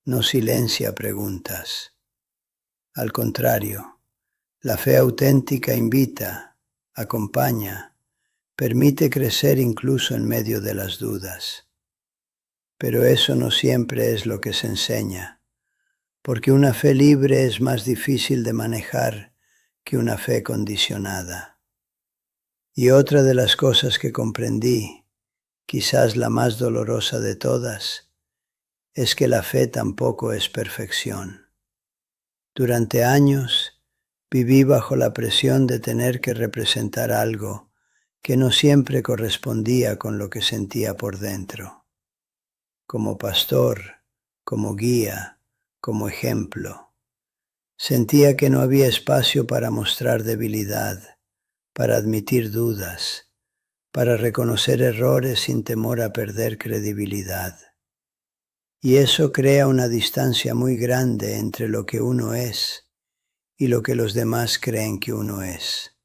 no silencia preguntas. Al contrario, la fe auténtica invita, acompaña, permite crecer incluso en medio de las dudas. Pero eso no siempre es lo que se enseña, porque una fe libre es más difícil de manejar que una fe condicionada. Y otra de las cosas que comprendí, quizás la más dolorosa de todas, es que la fe tampoco es perfección. Durante años viví bajo la presión de tener que representar algo que no siempre correspondía con lo que sentía por dentro. Como pastor, como guía, como ejemplo. Sentía que no había espacio para mostrar debilidad, para admitir dudas, para reconocer errores sin temor a perder credibilidad. Y eso crea una distancia muy grande entre lo que uno es y lo que los demás creen que uno es.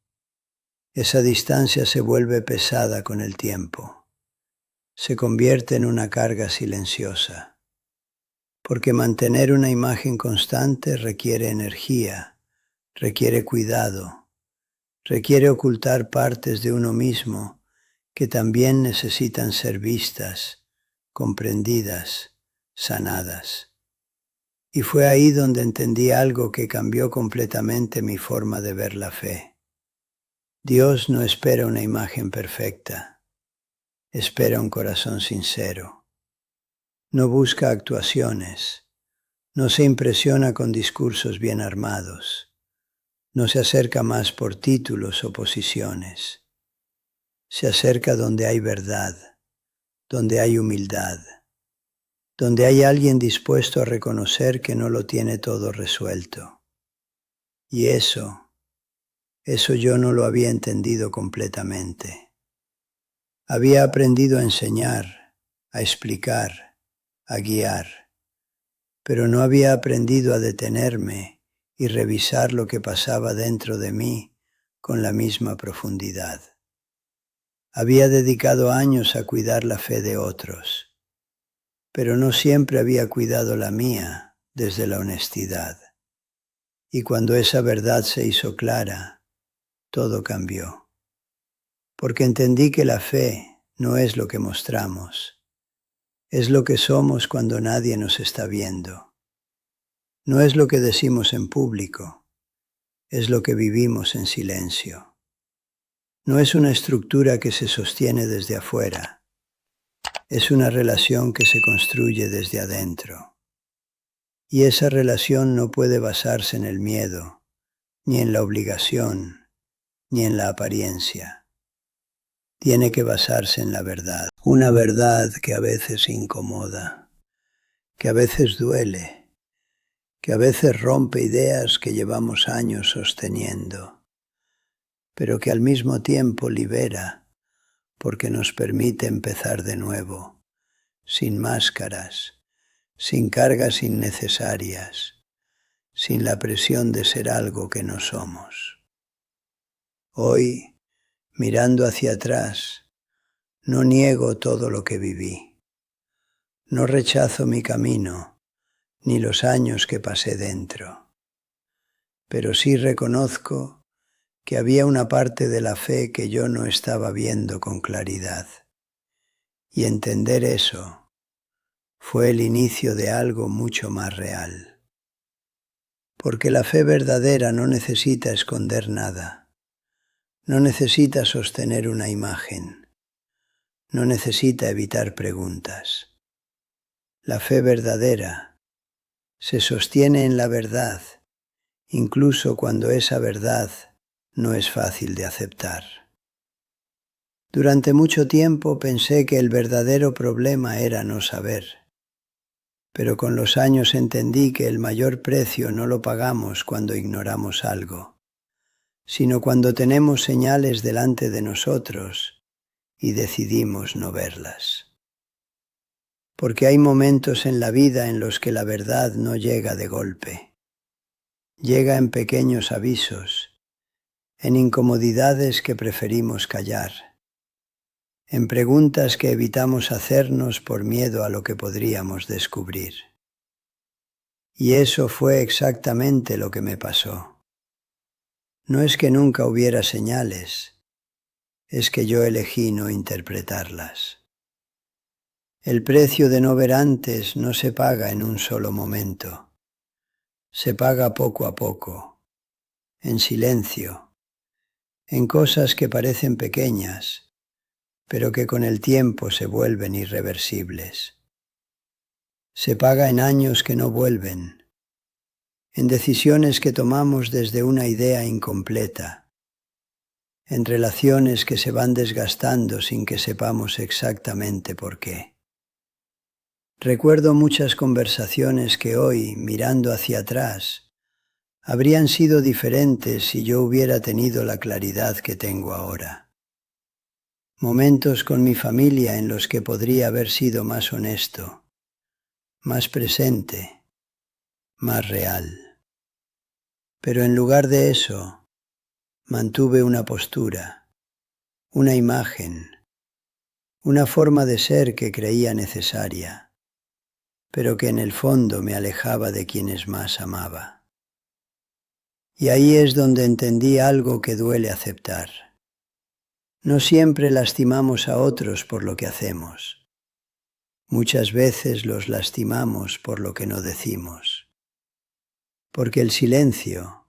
Esa distancia se vuelve pesada con el tiempo. Se convierte en una carga silenciosa. Porque mantener una imagen constante requiere energía, requiere cuidado, requiere ocultar partes de uno mismo que también necesitan ser vistas, comprendidas, sanadas. Y fue ahí donde entendí algo que cambió completamente mi forma de ver la fe. Dios no espera una imagen perfecta, espera un corazón sincero. No busca actuaciones, no se impresiona con discursos bien armados, no se acerca más por títulos o posiciones. Se acerca donde hay verdad, donde hay humildad, donde hay alguien dispuesto a reconocer que no lo tiene todo resuelto. Y eso yo no lo había entendido completamente. Había aprendido a enseñar, a explicar, a guiar, pero no había aprendido a detenerme y revisar lo que pasaba dentro de mí con la misma profundidad. Había dedicado años a cuidar la fe de otros, pero no siempre había cuidado la mía desde la honestidad. Y cuando esa verdad se hizo clara, todo cambió. Porque entendí que la fe no es lo que mostramos, es lo que somos cuando nadie nos está viendo. No es lo que decimos en público, es lo que vivimos en silencio. No es una estructura que se sostiene desde afuera, es una relación que se construye desde adentro. Y esa relación no puede basarse en el miedo, ni en la obligación, ni en la apariencia. Tiene que basarse en la verdad. Una verdad que a veces incomoda, que a veces duele, que a veces rompe ideas que llevamos años sosteniendo, pero que al mismo tiempo libera porque nos permite empezar de nuevo, sin máscaras, sin cargas innecesarias, sin la presión de ser algo que no somos. Hoy, mirando hacia atrás, no niego todo lo que viví. No rechazo mi camino, ni los años que pasé dentro. Pero sí reconozco que había una parte de la fe que yo no estaba viendo con claridad. Y entender eso fue el inicio de algo mucho más real. Porque la fe verdadera no necesita esconder nada. No necesita sostener una imagen. No necesita evitar preguntas. La fe verdadera se sostiene en la verdad, incluso cuando esa verdad no es fácil de aceptar. Durante mucho tiempo pensé que el verdadero problema era no saber, pero con los años entendí que el mayor precio no lo pagamos cuando ignoramos algo, sino cuando tenemos señales delante de nosotros y decidimos no verlas. Porque hay momentos en la vida en los que la verdad no llega de golpe. Llega en pequeños avisos, en incomodidades que preferimos callar, en preguntas que evitamos hacernos por miedo a lo que podríamos descubrir. Y eso fue exactamente lo que me pasó. No es que nunca hubiera señales, es que yo elegí no interpretarlas. El precio de no ver antes no se paga en un solo momento. Se paga poco a poco, en silencio, en cosas que parecen pequeñas, pero que con el tiempo se vuelven irreversibles. Se paga en años que no vuelven, en decisiones que tomamos desde una idea incompleta, en relaciones que se van desgastando sin que sepamos exactamente por qué. Recuerdo muchas conversaciones que hoy, mirando hacia atrás, habrían sido diferentes si yo hubiera tenido la claridad que tengo ahora. Momentos con mi familia en los que podría haber sido más honesto, más presente, más real. Pero en lugar de eso, mantuve una postura, una imagen, una forma de ser que creía necesaria, pero que en el fondo me alejaba de quienes más amaba. Y ahí es donde entendí algo que duele aceptar. No siempre lastimamos a otros por lo que hacemos. Muchas veces los lastimamos por lo que no decimos. porque el silencio,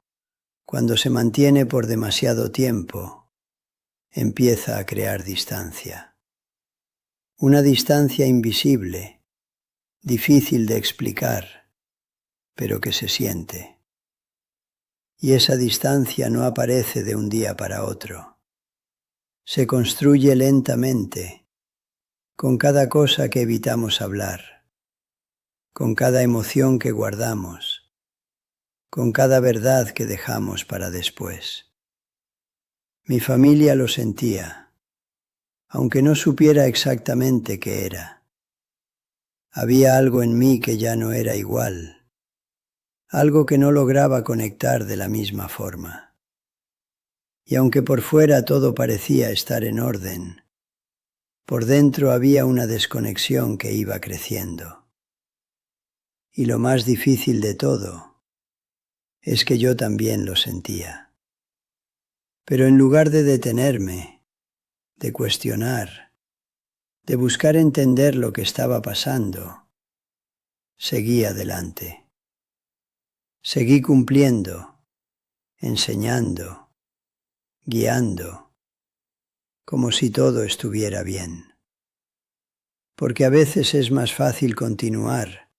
cuando se mantiene por demasiado tiempo, empieza a crear distancia. Una distancia invisible, difícil de explicar, pero que se siente. Y esa distancia no aparece de un día para otro. Se construye lentamente, con cada cosa que evitamos hablar, con cada emoción que guardamos, con cada verdad que dejamos para después. Mi familia lo sentía, aunque no supiera exactamente qué era. Había algo en mí que ya no era igual, algo que no lograba conectar de la misma forma. Y aunque por fuera todo parecía estar en orden, por dentro había una desconexión que iba creciendo. Y lo más difícil de todo es que yo también lo sentía. Pero en lugar de detenerme, de cuestionar, de buscar entender lo que estaba pasando, seguí adelante. Seguí cumpliendo, enseñando, guiando, como si todo estuviera bien. Porque a veces es más fácil continuar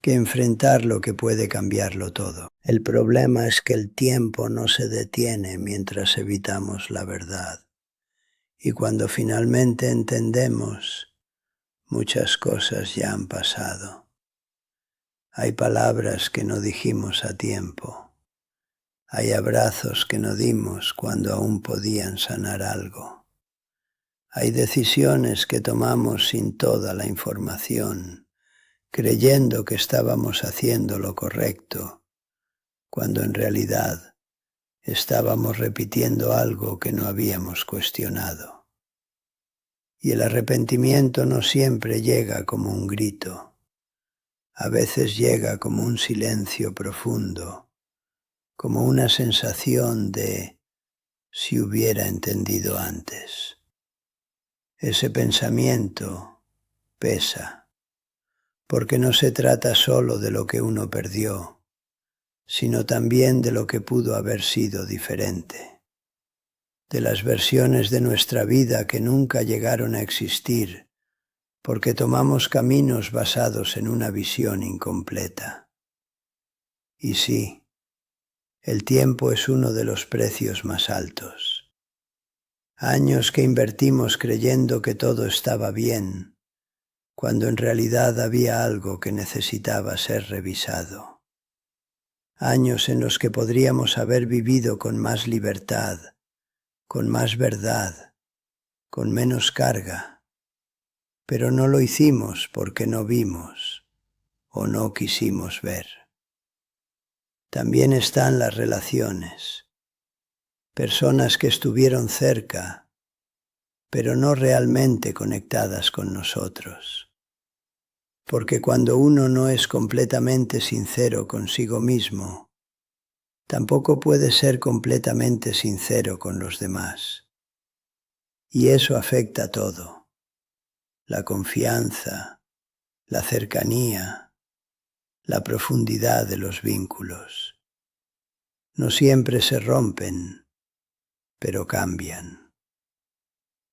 que enfrentar lo que puede cambiarlo todo. El problema es que el tiempo no se detiene mientras evitamos la verdad. Y cuando finalmente entendemos, muchas cosas ya han pasado. Hay palabras que no dijimos a tiempo. Hay abrazos que no dimos cuando aún podían sanar algo. Hay decisiones que tomamos sin toda la información, creyendo que estábamos haciendo lo correcto, cuando en realidad estábamos repitiendo algo que no habíamos cuestionado. Y el arrepentimiento no siempre llega como un grito, a veces llega como un silencio profundo, como una sensación de si hubiera entendido antes. Ese pensamiento pesa, porque no se trata solo de lo que uno perdió, sino también de lo que pudo haber sido diferente, de las versiones de nuestra vida que nunca llegaron a existir, porque tomamos caminos basados en una visión incompleta. Y sí, el tiempo es uno de los precios más altos. Años que invertimos creyendo que todo estaba bien, cuando en realidad había algo que necesitaba ser revisado. Años en los que podríamos haber vivido con más libertad, con más verdad, con menos carga, pero no lo hicimos porque no vimos o no quisimos ver. También están las relaciones, personas que estuvieron cerca, pero no realmente conectadas con nosotros. Porque cuando uno no es completamente sincero consigo mismo, tampoco puede ser completamente sincero con los demás. Y eso afecta todo: la confianza, la cercanía, la profundidad de los vínculos. No siempre se rompen, pero cambian.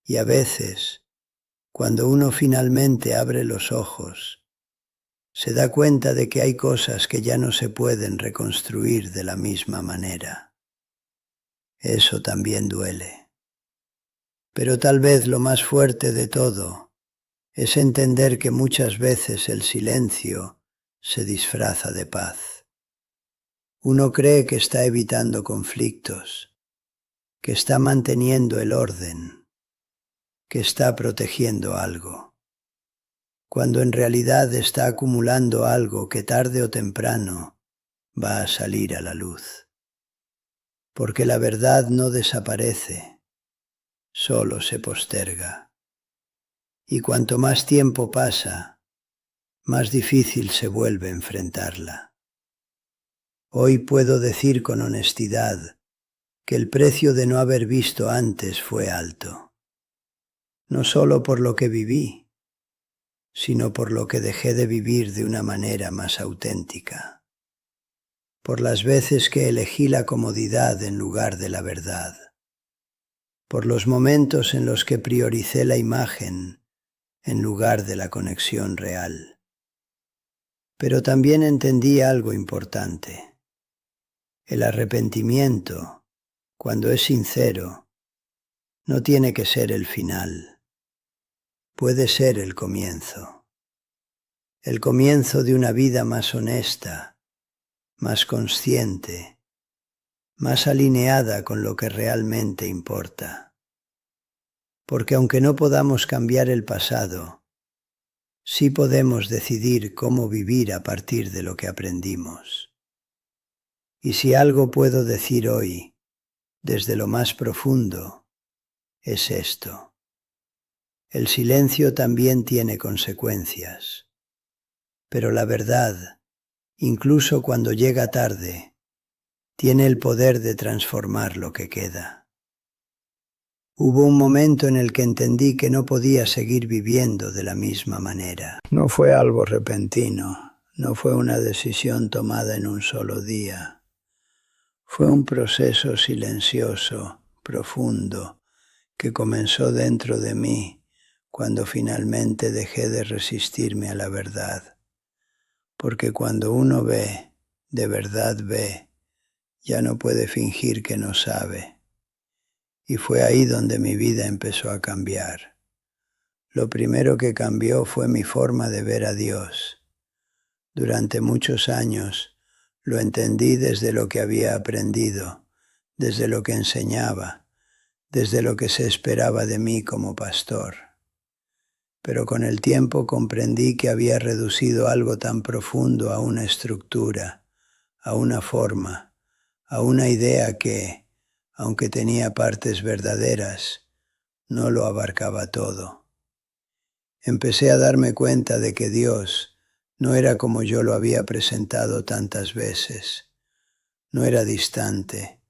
Y a veces, cuando uno finalmente abre los ojos, se da cuenta de que hay cosas que ya no se pueden reconstruir de la misma manera. Eso también duele. Pero tal vez lo más fuerte de todo es entender que muchas veces el silencio se disfraza de paz. Uno cree que está evitando conflictos, que está manteniendo el orden, que está protegiendo algo, cuando en realidad está acumulando algo que tarde o temprano va a salir a la luz. Porque la verdad no desaparece, solo se posterga. Y cuanto más tiempo pasa, más difícil se vuelve enfrentarla. Hoy puedo decir con honestidad que el precio de no haber visto antes fue alto. No solo por lo que viví, sino por lo que dejé de vivir de una manera más auténtica. por las veces que elegí la comodidad en lugar de la verdad, por los momentos en los que prioricé la imagen en lugar de la conexión real. Pero también entendí algo importante. El arrepentimiento, cuando es sincero, no tiene que ser el final. Puede ser el comienzo de una vida más honesta, más consciente, más alineada con lo que realmente importa. Porque aunque no podamos cambiar el pasado, sí podemos decidir cómo vivir a partir de lo que aprendimos. Y si algo puedo decir hoy, desde lo más profundo, es esto. El silencio también tiene consecuencias, pero la verdad, incluso cuando llega tarde, tiene el poder de transformar lo que queda. Hubo un momento en el que entendí que no podía seguir viviendo de la misma manera. No fue algo repentino, no fue una decisión tomada en un solo día. Fue un proceso silencioso, profundo, que comenzó dentro de mí cuando finalmente dejé de resistirme a la verdad. Porque cuando uno ve, de verdad ve, ya no puede fingir que no sabe. Y fue ahí donde mi vida empezó a cambiar. Lo primero que cambió fue mi forma de ver a Dios. Durante muchos años lo entendí desde lo que había aprendido, desde lo que enseñaba, desde lo que se esperaba de mí como pastor. Pero con el tiempo comprendí que había reducido algo tan profundo a una estructura, a una forma, a una idea que, aunque tenía partes verdaderas, no lo abarcaba todo. Empecé a darme cuenta de que Dios no era como yo lo había presentado tantas veces. No era distante,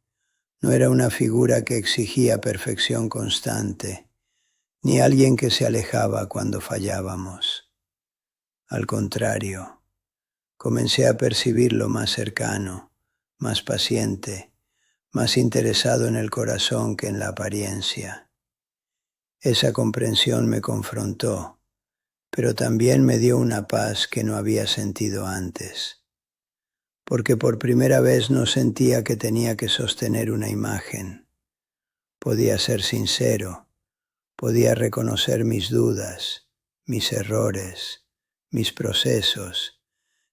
no era una figura que exigía perfección constante, ni alguien que se alejaba cuando fallábamos. Al contrario, comencé a percibirlo más cercano, más paciente, más interesado en el corazón que en la apariencia. Esa comprensión me confrontó, pero también me dio una paz que no había sentido antes, porque por primera vez no sentía que tenía que sostener una imagen. Podía ser sincero, podía reconocer mis dudas, mis errores, mis procesos,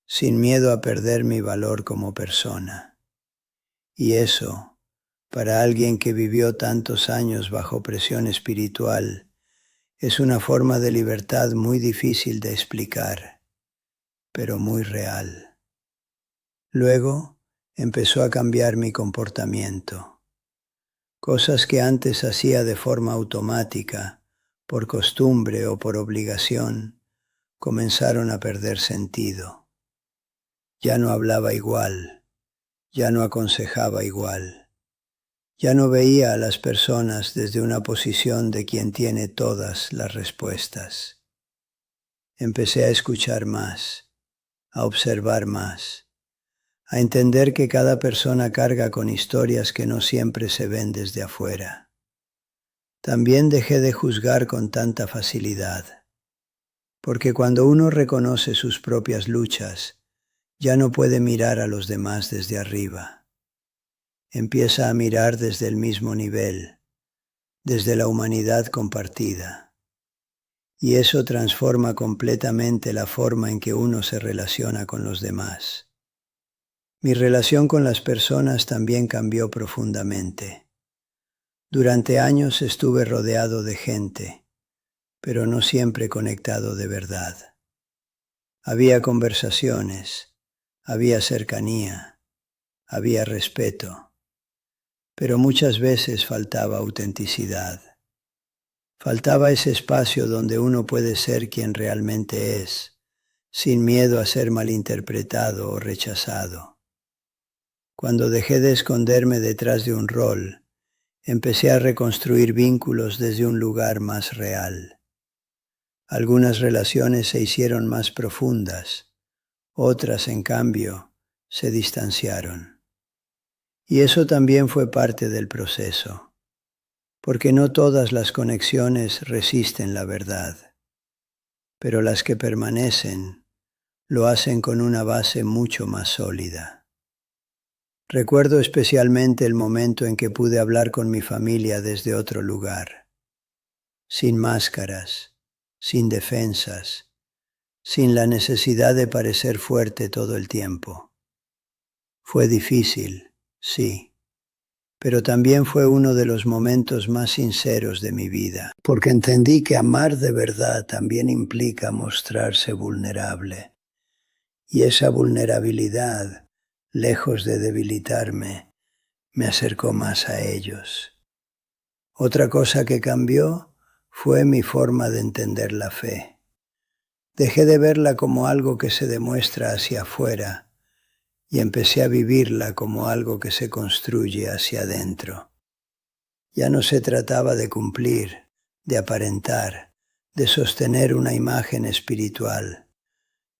sin miedo a perder mi valor como persona. Y eso, para alguien que vivió tantos años bajo presión espiritual, es una forma de libertad muy difícil de explicar, pero muy real. Luego empezó a cambiar mi comportamiento. Cosas que antes hacía de forma automática, por costumbre o por obligación, comenzaron a perder sentido. Ya no hablaba igual, ya no aconsejaba igual. Ya no veía a las personas desde una posición de quien tiene todas las respuestas. Empecé a escuchar más, a observar más, a entender que cada persona carga con historias que no siempre se ven desde afuera. También dejé de juzgar con tanta facilidad, porque cuando uno reconoce sus propias luchas, ya no puede mirar a los demás desde arriba. Empieza a mirar desde el mismo nivel, desde la humanidad compartida. Y eso transforma completamente la forma en que uno se relaciona con los demás. Mi relación con las personas también cambió profundamente. Durante años estuve rodeado de gente, pero no siempre conectado de verdad. Había conversaciones, había cercanía, había respeto. Pero muchas veces faltaba autenticidad. Faltaba ese espacio donde uno puede ser quien realmente es, sin miedo a ser malinterpretado o rechazado. Cuando dejé de esconderme detrás de un rol, empecé a reconstruir vínculos desde un lugar más real. Algunas relaciones se hicieron más profundas, otras, en cambio, se distanciaron. Y eso también fue parte del proceso, porque no todas las conexiones resisten la verdad, pero las que permanecen lo hacen con una base mucho más sólida. Recuerdo especialmente el momento en que pude hablar con mi familia desde otro lugar, sin máscaras, sin defensas, sin la necesidad de parecer fuerte todo el tiempo. Fue difícil, sí, pero también fue uno de los momentos más sinceros de mi vida, porque entendí que amar de verdad también implica mostrarse vulnerable. Y esa vulnerabilidad, lejos de debilitarme, me acercó más a ellos. Otra cosa que cambió fue mi forma de entender la fe. Dejé de verla como algo que se demuestra hacia afuera y empecé a vivirla como algo que se construye hacia adentro. Ya no se trataba de cumplir, de aparentar, de sostener una imagen espiritual,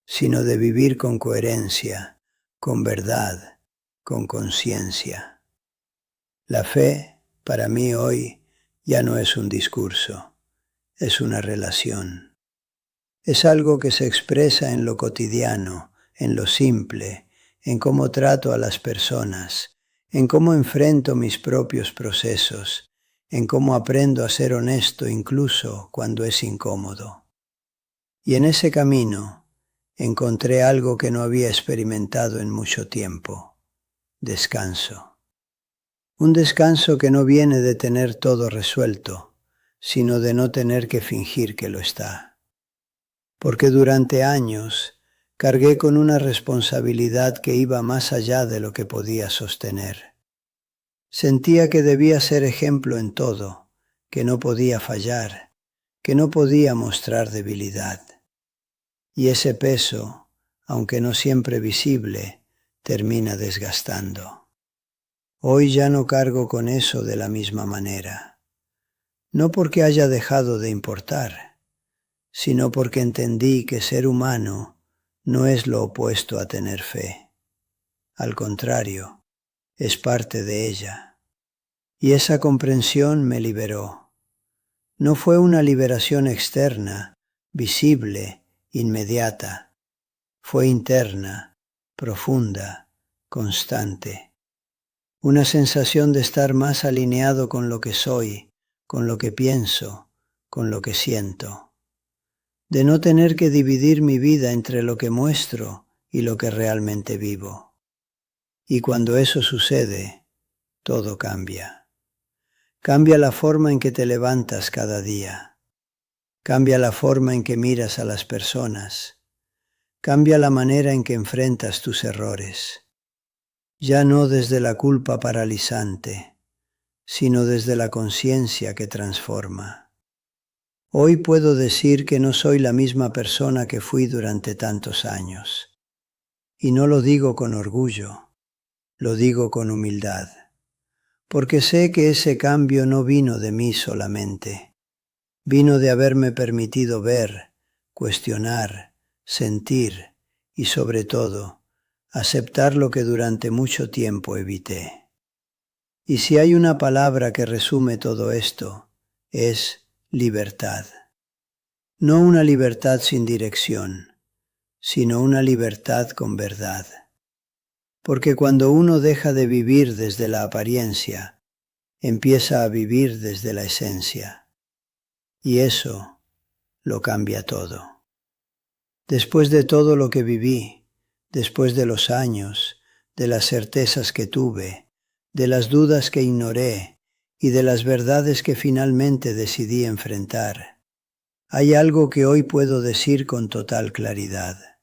sino de vivir con coherencia, con verdad, con conciencia. La fe, para mí hoy, ya no es un discurso, es una relación. Es algo que se expresa en lo cotidiano, en lo simple, en cómo trato a las personas, en cómo enfrento mis propios procesos, en cómo aprendo a ser honesto incluso cuando es incómodo. Y en ese camino encontré algo que no había experimentado en mucho tiempo: descanso. Un descanso que no viene de tener todo resuelto, sino de no tener que fingir que lo está. Porque durante años cargué con una responsabilidad que iba más allá de lo que podía sostener. Sentía que debía ser ejemplo en todo, que no podía fallar, que no podía mostrar debilidad. Y ese peso, aunque no siempre visible, termina desgastando. Hoy ya no cargo con eso de la misma manera. No porque haya dejado de importar, sino porque entendí que ser humano no es lo opuesto a tener fe. Al contrario, es parte de ella. Y esa comprensión me liberó. No fue una liberación externa, visible, inmediata. Fue interna, profunda, constante. Una sensación de estar más alineado con lo que soy, con lo que pienso, con lo que siento. De no tener que dividir mi vida entre lo que muestro y lo que realmente vivo. Y cuando eso sucede, todo cambia. Cambia la forma en que te levantas cada día. Cambia la forma en que miras a las personas. Cambia la manera en que enfrentas tus errores. Ya no desde la culpa paralizante, sino desde la conciencia que transforma. Hoy puedo decir que no soy la misma persona que fui durante tantos años. Y no lo digo con orgullo, lo digo con humildad, porque sé que ese cambio no vino de mí solamente. Vino de haberme permitido ver, cuestionar, sentir y, sobre todo, aceptar lo que durante mucho tiempo evité. Y si hay una palabra que resume todo esto, es libertad. No una libertad sin dirección, sino una libertad con verdad. Porque cuando uno deja de vivir desde la apariencia, empieza a vivir desde la esencia. Y eso lo cambia todo. Después de todo lo que viví, después de los años, de las certezas que tuve, de las dudas que ignoré y de las verdades que finalmente decidí enfrentar, hay algo que hoy puedo decir con total claridad.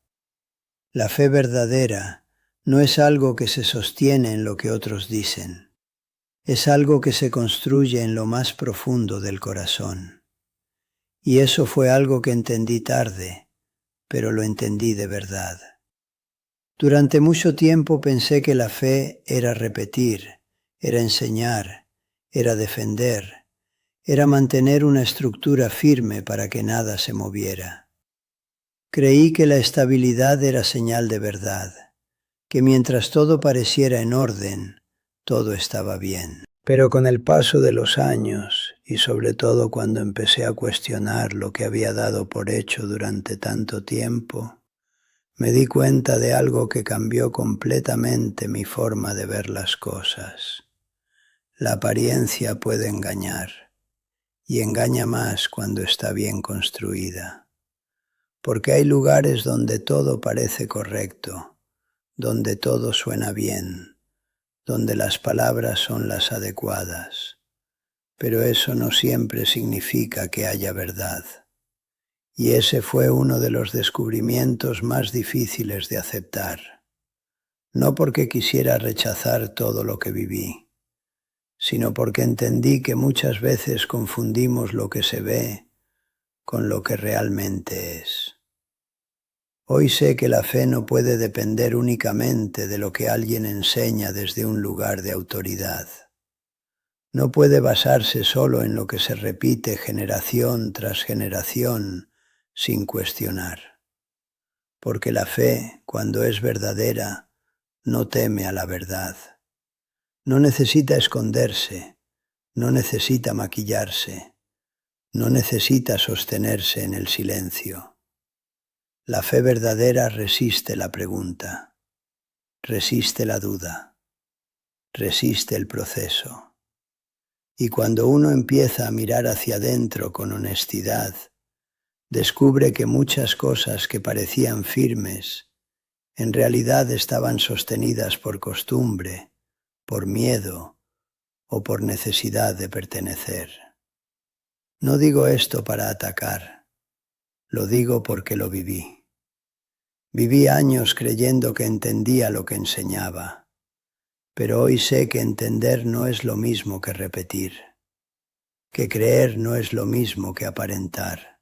La fe verdadera no es algo que se sostiene en lo que otros dicen. Es algo que se construye en lo más profundo del corazón. Y eso fue algo que entendí tarde, pero lo entendí de verdad. Durante mucho tiempo pensé que la fe era repetir, era enseñar, era defender, era mantener una estructura firme para que nada se moviera. Creí que la estabilidad era señal de verdad, que mientras todo pareciera en orden, todo estaba bien. Pero con el paso de los años, y sobre todo cuando empecé a cuestionar lo que había dado por hecho durante tanto tiempo, me di cuenta de algo que cambió completamente mi forma de ver las cosas. La apariencia puede engañar, y engaña más cuando está bien construida. Porque hay lugares donde todo parece correcto, donde todo suena bien, donde las palabras son las adecuadas. Pero eso no siempre significa que haya verdad. Y ese fue uno de los descubrimientos más difíciles de aceptar. No porque quisiera rechazar todo lo que viví, sino porque entendí que muchas veces confundimos lo que se ve con lo que realmente es. Hoy sé que la fe no puede depender únicamente de lo que alguien enseña desde un lugar de autoridad. No puede basarse solo en lo que se repite generación tras generación sin cuestionar. Porque la fe, cuando es verdadera, no teme a la verdad. No necesita esconderse, no necesita maquillarse, no necesita sostenerse en el silencio. La fe verdadera resiste la pregunta, resiste la duda, resiste el proceso. Y cuando uno empieza a mirar hacia adentro con honestidad, descubre que muchas cosas que parecían firmes, en realidad estaban sostenidas por costumbre, por miedo o por necesidad de pertenecer. No digo esto para atacar, lo digo porque lo viví. Viví años creyendo que entendía lo que enseñaba, pero hoy sé que entender no es lo mismo que repetir, que creer no es lo mismo que aparentar,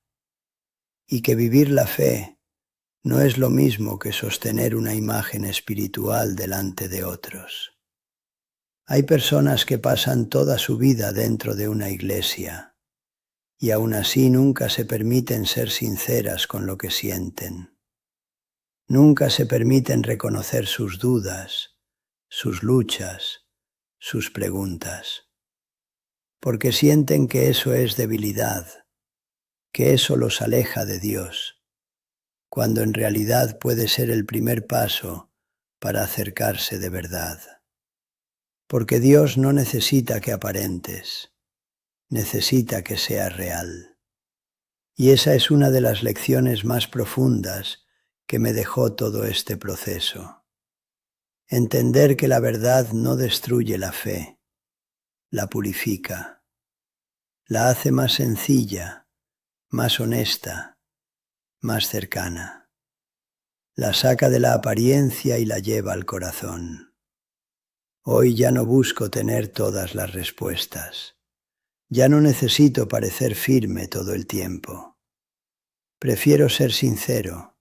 y que vivir la fe no es lo mismo que sostener una imagen espiritual delante de otros. Hay personas que pasan toda su vida dentro de una iglesia y aún así nunca se permiten ser sinceras con lo que sienten. Nunca se permiten reconocer sus dudas, sus luchas, sus preguntas, porque sienten que eso es debilidad, que eso los aleja de Dios, cuando en realidad puede ser el primer paso para acercarse de verdad. Porque Dios no necesita que aparentes, necesita que seas real. Y esa es una de las lecciones más profundas que me dejó todo este proceso. Entender que la verdad no destruye la fe, la purifica, la hace más sencilla, más honesta, más cercana. La saca de la apariencia y la lleva al corazón. Hoy ya no busco tener todas las respuestas. Ya no necesito parecer firme todo el tiempo. Prefiero ser sincero,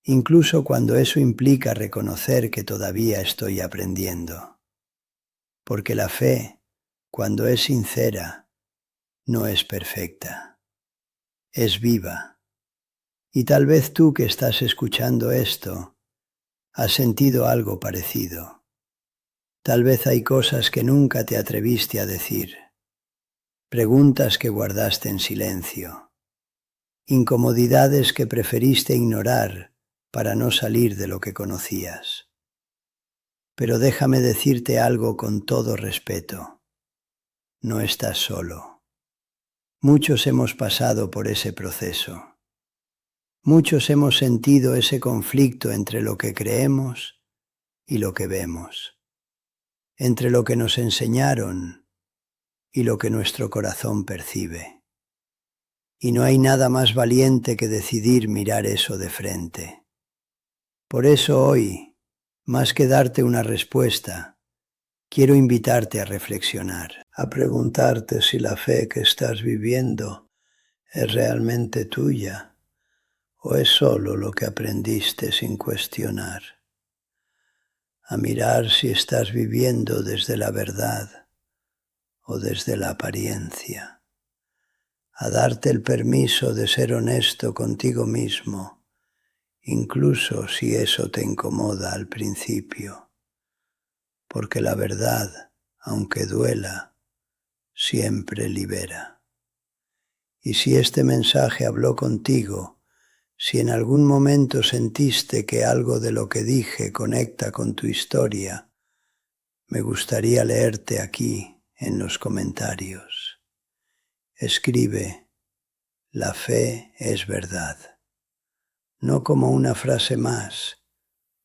incluso cuando eso implica reconocer que todavía estoy aprendiendo. Porque la fe, cuando es sincera, no es perfecta. Es viva. Y tal vez tú que estás escuchando esto, has sentido algo parecido. Tal vez hay cosas que nunca te atreviste a decir, preguntas que guardaste en silencio, incomodidades que preferiste ignorar para no salir de lo que conocías. Pero déjame decirte algo con todo respeto. No estás solo. Muchos hemos pasado por ese proceso. Muchos hemos sentido ese conflicto entre lo que creemos y lo que vemos, entre lo que nos enseñaron y lo que nuestro corazón percibe. Y no hay nada más valiente que decidir mirar eso de frente. Por eso hoy, más que darte una respuesta, quiero invitarte a reflexionar, a preguntarte si la fe que estás viviendo es realmente tuya o es solo lo que aprendiste sin cuestionar. A mirar si estás viviendo desde la verdad o desde la apariencia. A darte el permiso de ser honesto contigo mismo incluso si eso te incomoda al principio, porque la verdad, aunque duela, siempre libera. Y si este mensaje habló contigo, si en algún momento sentiste que algo de lo que dije conecta con tu historia, me gustaría leerte aquí en los comentarios. Escribe: la fe es verdad. No como una frase más,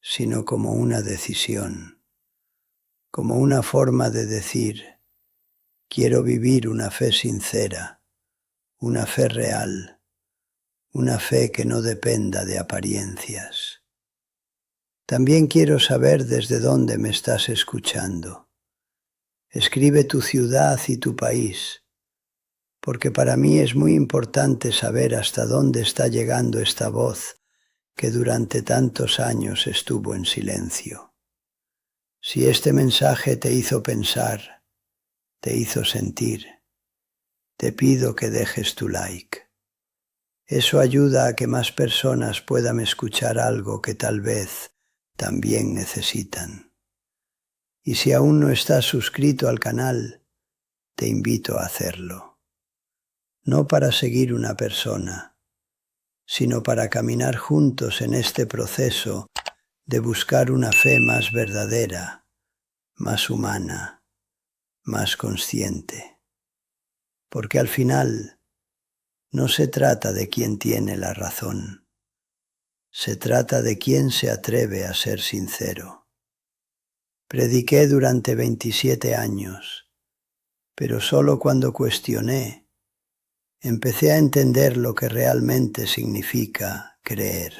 sino como una decisión, como una forma de decir: quiero vivir una fe sincera, una fe real, una fe que no dependa de apariencias. También quiero saber desde dónde me estás escuchando. Escribe tu ciudad y tu país, porque para mí es muy importante saber hasta dónde está llegando esta voz que durante tantos años estuvo en silencio. Si este mensaje te hizo pensar, te hizo sentir, te pido que dejes tu like. Eso ayuda a que más personas puedan escuchar algo que tal vez también necesitan. Y si aún no estás suscrito al canal, te invito a hacerlo. No para seguir una persona, sino para caminar juntos en este proceso de buscar una fe más verdadera, más humana, más consciente. Porque al final no se trata de quién tiene la razón, se trata de quién se atreve a ser sincero. Prediqué durante 27 años, pero solo cuando cuestioné, empecé a entender lo que realmente significa creer.